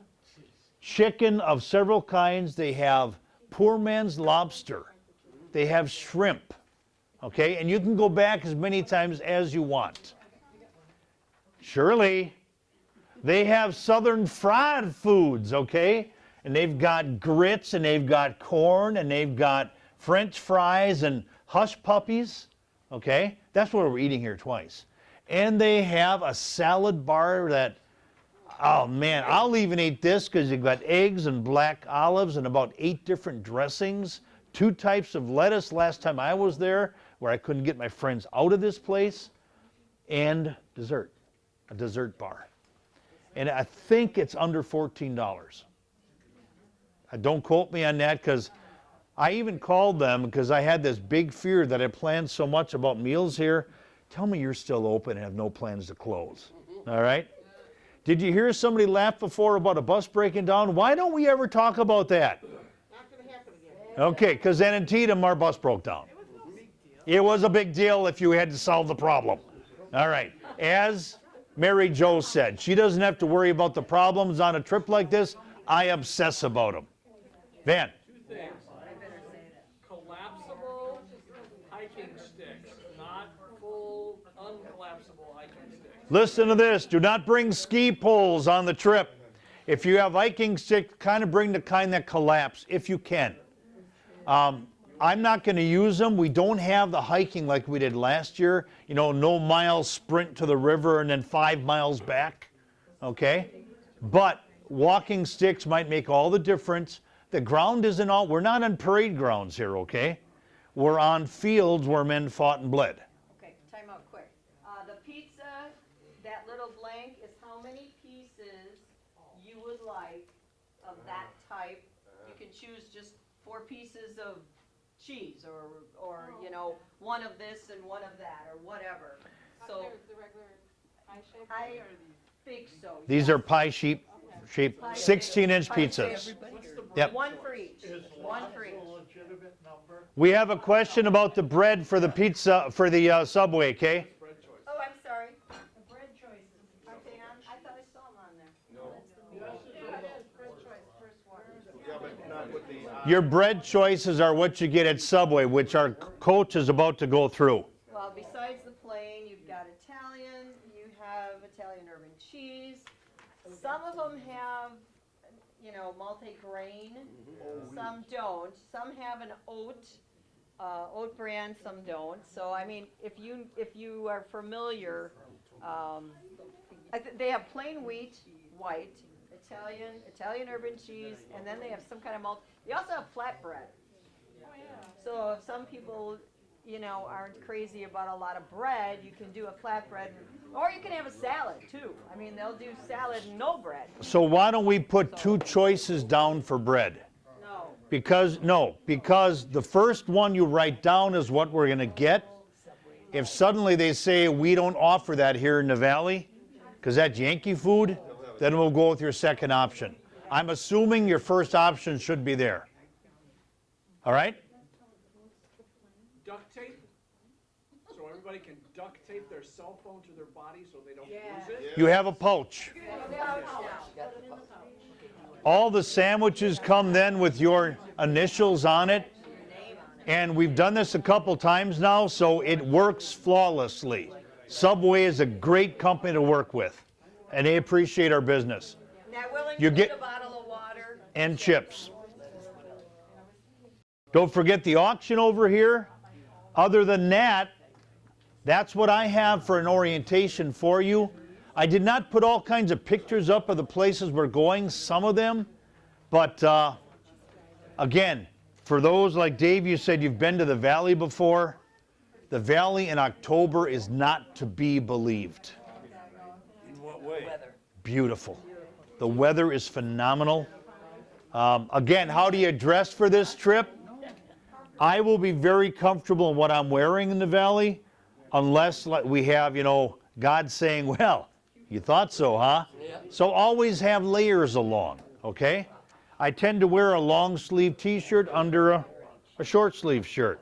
chicken of several kinds. They have poor man's lobster. They have shrimp, okay? And you can go back as many times as you want. Shirley, they have southern fried foods, okay? And they've got grits, and they've got corn, and they've got French fries and hush puppies, okay? That's what we're eating here twice. And they have a salad bar that, oh man, I'll even eat this because you've got eggs and black olives and about 8 different dressings, 2 types of lettuce last time I was there where I couldn't get my friends out of this place, and dessert, a dessert bar. And I think it's under $14. Don't quote me on that because I even called them because I had this big fear that I planned so much about meals here. Tell me you're still open and have no plans to close. All right? Did you hear somebody laugh before about a bus breaking down? Why don't we ever talk about that? Not gonna happen again. Okay, because in Antietam, our bus broke down. It was a big deal if you had to solve the problem. All right. As Mary Jo said, she doesn't have to worry about the problems on a trip like this. I obsess about them. Van. 2 things. Collapsible hiking sticks, not full uncollapsible hiking sticks. Listen to this. Do not bring ski poles on the trip. If you have hiking sticks, kind of bring the kind that collapse, if you can. I'm not going to use them. We don't have the hiking like we did last year. You know, no mile sprint to the river and then 5 miles back. Okay? But walking sticks might make all the difference. The ground isn't all, we're not on parade grounds here, okay? We're on fields where men fought and bled. Okay, time out quick. The pizza, that little blank is how many pieces you would like of that type. You can choose just 4 pieces of cheese or you know, 1 of this and 1 of that or whatever. So The regular pie shape? I think so. These are pie shape 16-inch pizzas. Yep. 1 for each. 1 for each. Legitimate number? We have a question about the bread for the pizza, for the Subway, okay? Oh, I'm sorry. The bread choices. Are they on? I thought I saw them on there. No. Yeah, it is. Bread choice, first one. Yeah, but not with the, Your bread choices are what you get at Subway, which our coach is about to go through. Well, besides the plain, you've got Italian, you have Italian urban cheese. Some of them have, you know, multi-grain. Some don't. Some have an oat brand, some don't. So, I mean, if you are familiar, they have plain wheat, white, Italian urban cheese, and then they have some kind of they also have flatbread. So if some people, you know, aren't crazy about a lot of bread, you can do a flatbread, or you can have a salad too. I mean, they'll do salad and no bread. So why don't we put 2 choices down for bread? No. Because the first one you write down is what we're going to get. If suddenly they say we don't offer that here in the Valley, because that's Yankee food, then we'll go with your second option. I'm assuming your first option should be there. All right? Duct tape, so everybody can duct tape their cell phone to their body so they don't lose it. You have a pouch. All the sandwiches come then with your initials on it. And we've done this a couple times now, so it works flawlessly. Subway is a great company to work with, and they appreciate our business. You get a bottle of water and chips. Don't forget the auction over here. Other than that, that's what I have for an orientation for you. I did not put all kinds of pictures up of the places we're going, some of them, but again, for those like Dave, you said you've been to the Valley before. The Valley in October is not to be believed. In what way? Beautiful. The weather is phenomenal. Again, how do you dress for this trip? I will be very comfortable in what I'm wearing in the Valley, unless like, we have, you know, God saying, well, you thought so, huh? So always have layers along, okay? I tend to wear a long sleeve t-shirt under a short sleeve shirt.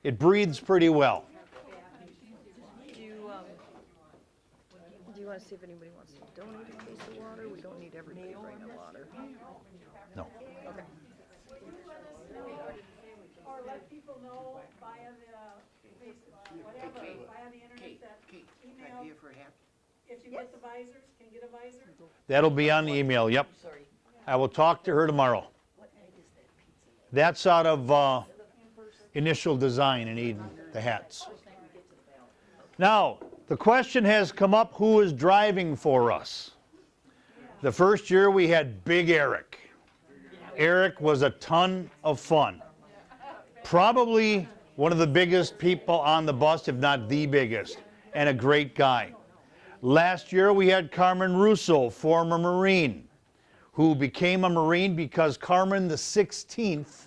It breathes pretty well. Do you want to see if anybody wants to donate a case of water? We don't need everybody bringing water. No. Okay. Or let people know via the Facebook, whatever, via the internet, that email. If you get the visors, can you get a visor? That'll be on the email, yep. I will talk to her tomorrow. That's out of Initial Design in Eden, the hats. Now, the question has come up, who is driving for us? The first year we had Big Eric. Eric was a ton of fun. Probably one of the biggest people on the bus, if not the biggest, and a great guy. Last year we had Carmen Russo, former Marine, who became a Marine because Carmen the 16th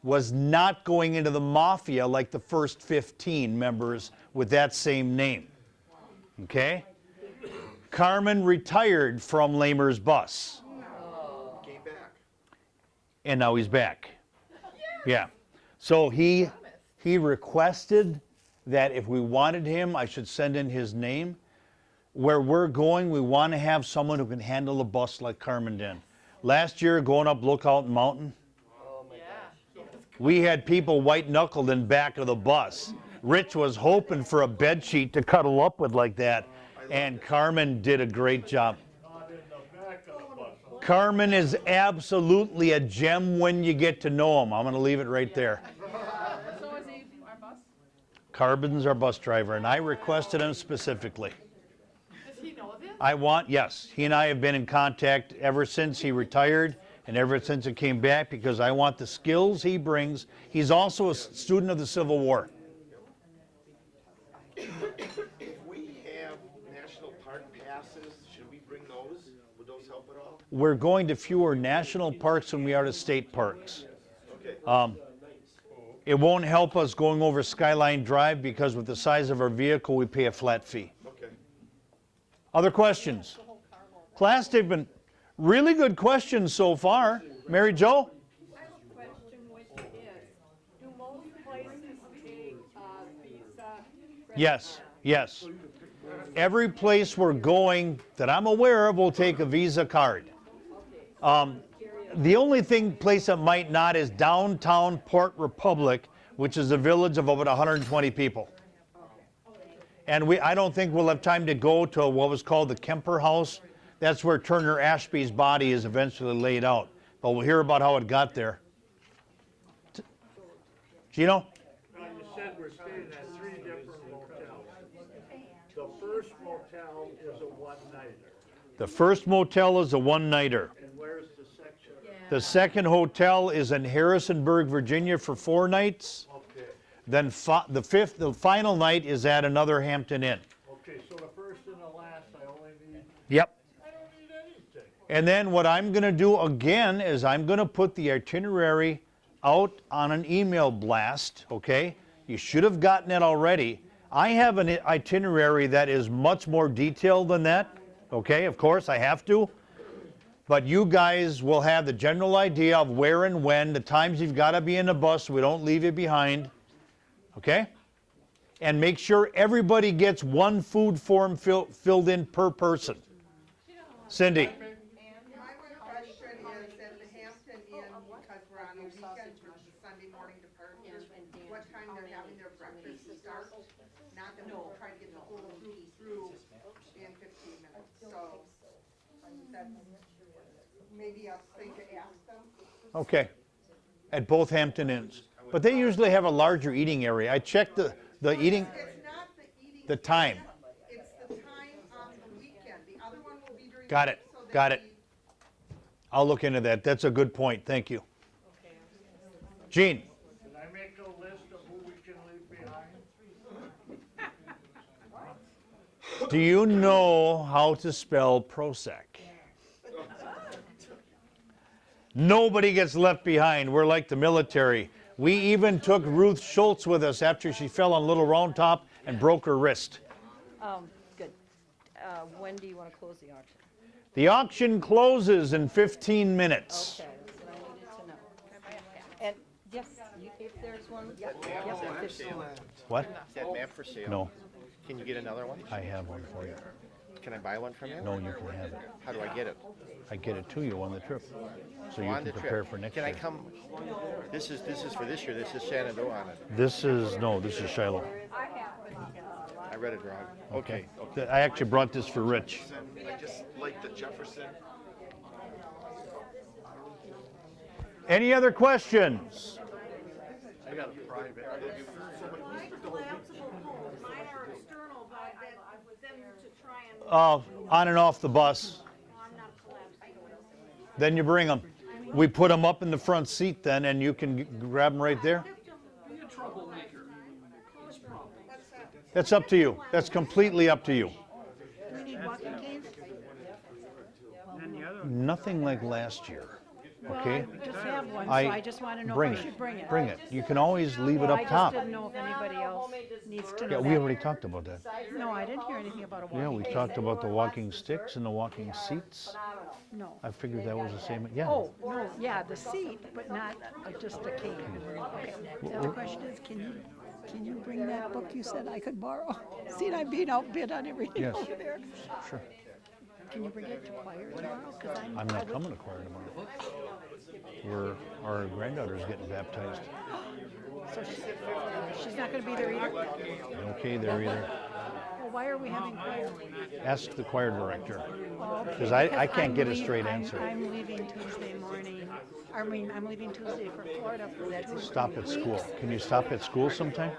was not going into the Mafia like the first 15 members with that same name. Okay? Carmen retired from Lomir's bus. Came back. And now he's back. Yeah. So he requested that if we wanted him, I should send in his name. Where we're going, we want to have someone who can handle a bus like Carmen did. Last year, going up Lookout Mountain, we had people white-knuckled in back of the bus. Rich was hoping for a bed sheet to cuddle up with like that, and Carmen did a great job. Carmen is absolutely a gem when you get to know him. I'm going to leave it right there. So is he our bus? Carmen's our bus driver, and I requested him specifically. Does he know this? Yes, he and I have been in contact ever since he retired and ever since he came back because I want the skills he brings. He's also a student of the Civil War. If we have national park passes, should we bring those? Would those help at all? We're going to fewer national parks than we are to state parks. Okay. It won't help us going over Skyline Drive because with the size of our vehicle, we pay a flat fee. Okay. Other questions? Class, they've been really good questions so far. Mary Jo? I have a question, which is, do most places take Visa? Yes, yes. Every place we're going that I'm aware of will take a Visa card. The only place that might not is downtown Port Republic, which is a village of about 120 people. And I don't think we'll have time to go to what was called the Kemper House. That's where Turner Ashby's body is eventually laid out. But we'll hear about how it got there. Gino? You said we're staying at 3 different motels. The first motel is a one-nighter. The first motel is a one-nighter. And where's the section? The second hotel is in Harrisonburg, Virginia for 4 nights. Okay. Then the final night is at another Hampton Inn. Okay, so the first and the last, I only need, Yep. I don't need anything. And then what I'm going to do again is I'm going to put the itinerary out on an email blast, okay? You should have gotten it already. I have an itinerary that is much more detailed than that, okay? Of course, I have to. But you guys will have the general idea of where and when, the times you've got to be in the bus so we don't leave you behind, okay? And make sure everybody gets one food form filled in per person. Cindy? My one question is at the Hampton Inn, because we're on the weekend for the Sunday morning departure, what time they're having their breakfast start? Not that we'll try to get the whole group through in 15 minutes, so that's maybe a thing to ask them. Okay, at both Hampton Inns. But they usually have a larger eating area. I checked the eating, It's not the eating. the time. It's the time on the weekend Got it, got it. I'll look into that. That's a good point. Thank you. Gene? Can I make a list of who we can leave behind? Do you know how to spell Prozac? Nobody gets left behind. We're like the military. We even took Ruth Schultz with us after she fell on Little Round Top and broke her wrist. Good. When do you want to close the auction? The auction closes in 15 minutes. Okay, that's what I needed to know. And yes, if there's one, yep, if there's one. What? Is that map for sale? No, Can you get another one? I have one for you. Can I buy one from you? No, you can have it. How do I get it? I get it to you on the trip, so you On can the prepare trip. for next Can year. I come? This is for this year. This is Shenandoah on it. This is Shiloh. I read it wrong. Okay. I actually brought this for Rich. I just like the Jefferson. Any other questions? I got a private. Collapsible poles, mine are external, but I was them to try and, On and off the bus. I'm not collapsible. Then you bring them. We put them up in the front seat then, and you can grab them right there. Be a troublemaker. Cause problems. That's up to you. That's completely up to you. Do we need walking canes? Nothing like last year. Okay? I just have one, so I just want to know if I should bring it. Bring it. You can always leave it up I just top. didn't know if anybody else needs to Yeah, know we that. already talked about that. No, I didn't hear anything about a walking Yeah, cane. we talked about the walking sticks and the walking seats. No. I figured that was the same. Yeah. Oh, no, yeah, the seat, but not just a cane. Okay. The other question is, can you bring that book you said I could borrow? See, I'm being outbid on everything Yes. over there. Sure. Can you bring it to choir tomorrow? 'Cause I'm not coming to choir tomorrow. Our granddaughter's getting baptized. So she's not gonna be there either? Okay, there either. Well, why are we having choir? Ask the choir director. Oh, okay, Because I can't I'm get a leave- straight I'm- answer. I'm leaving Tuesday morning. I mean, I'm leaving Tuesday for Florida for 2 Stop at school. weeks. Can you stop at school sometime?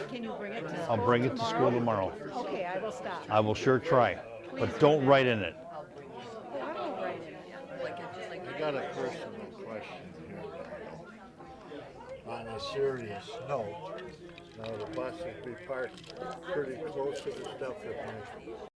Can you bring it to school I'll bring it to school tomorrow. Okay, I will stop. I will sure try. But don't write in it. Oh, I won't write it. I got a personal question here. On a serious note, now the buses be parked pretty close to the stuff that might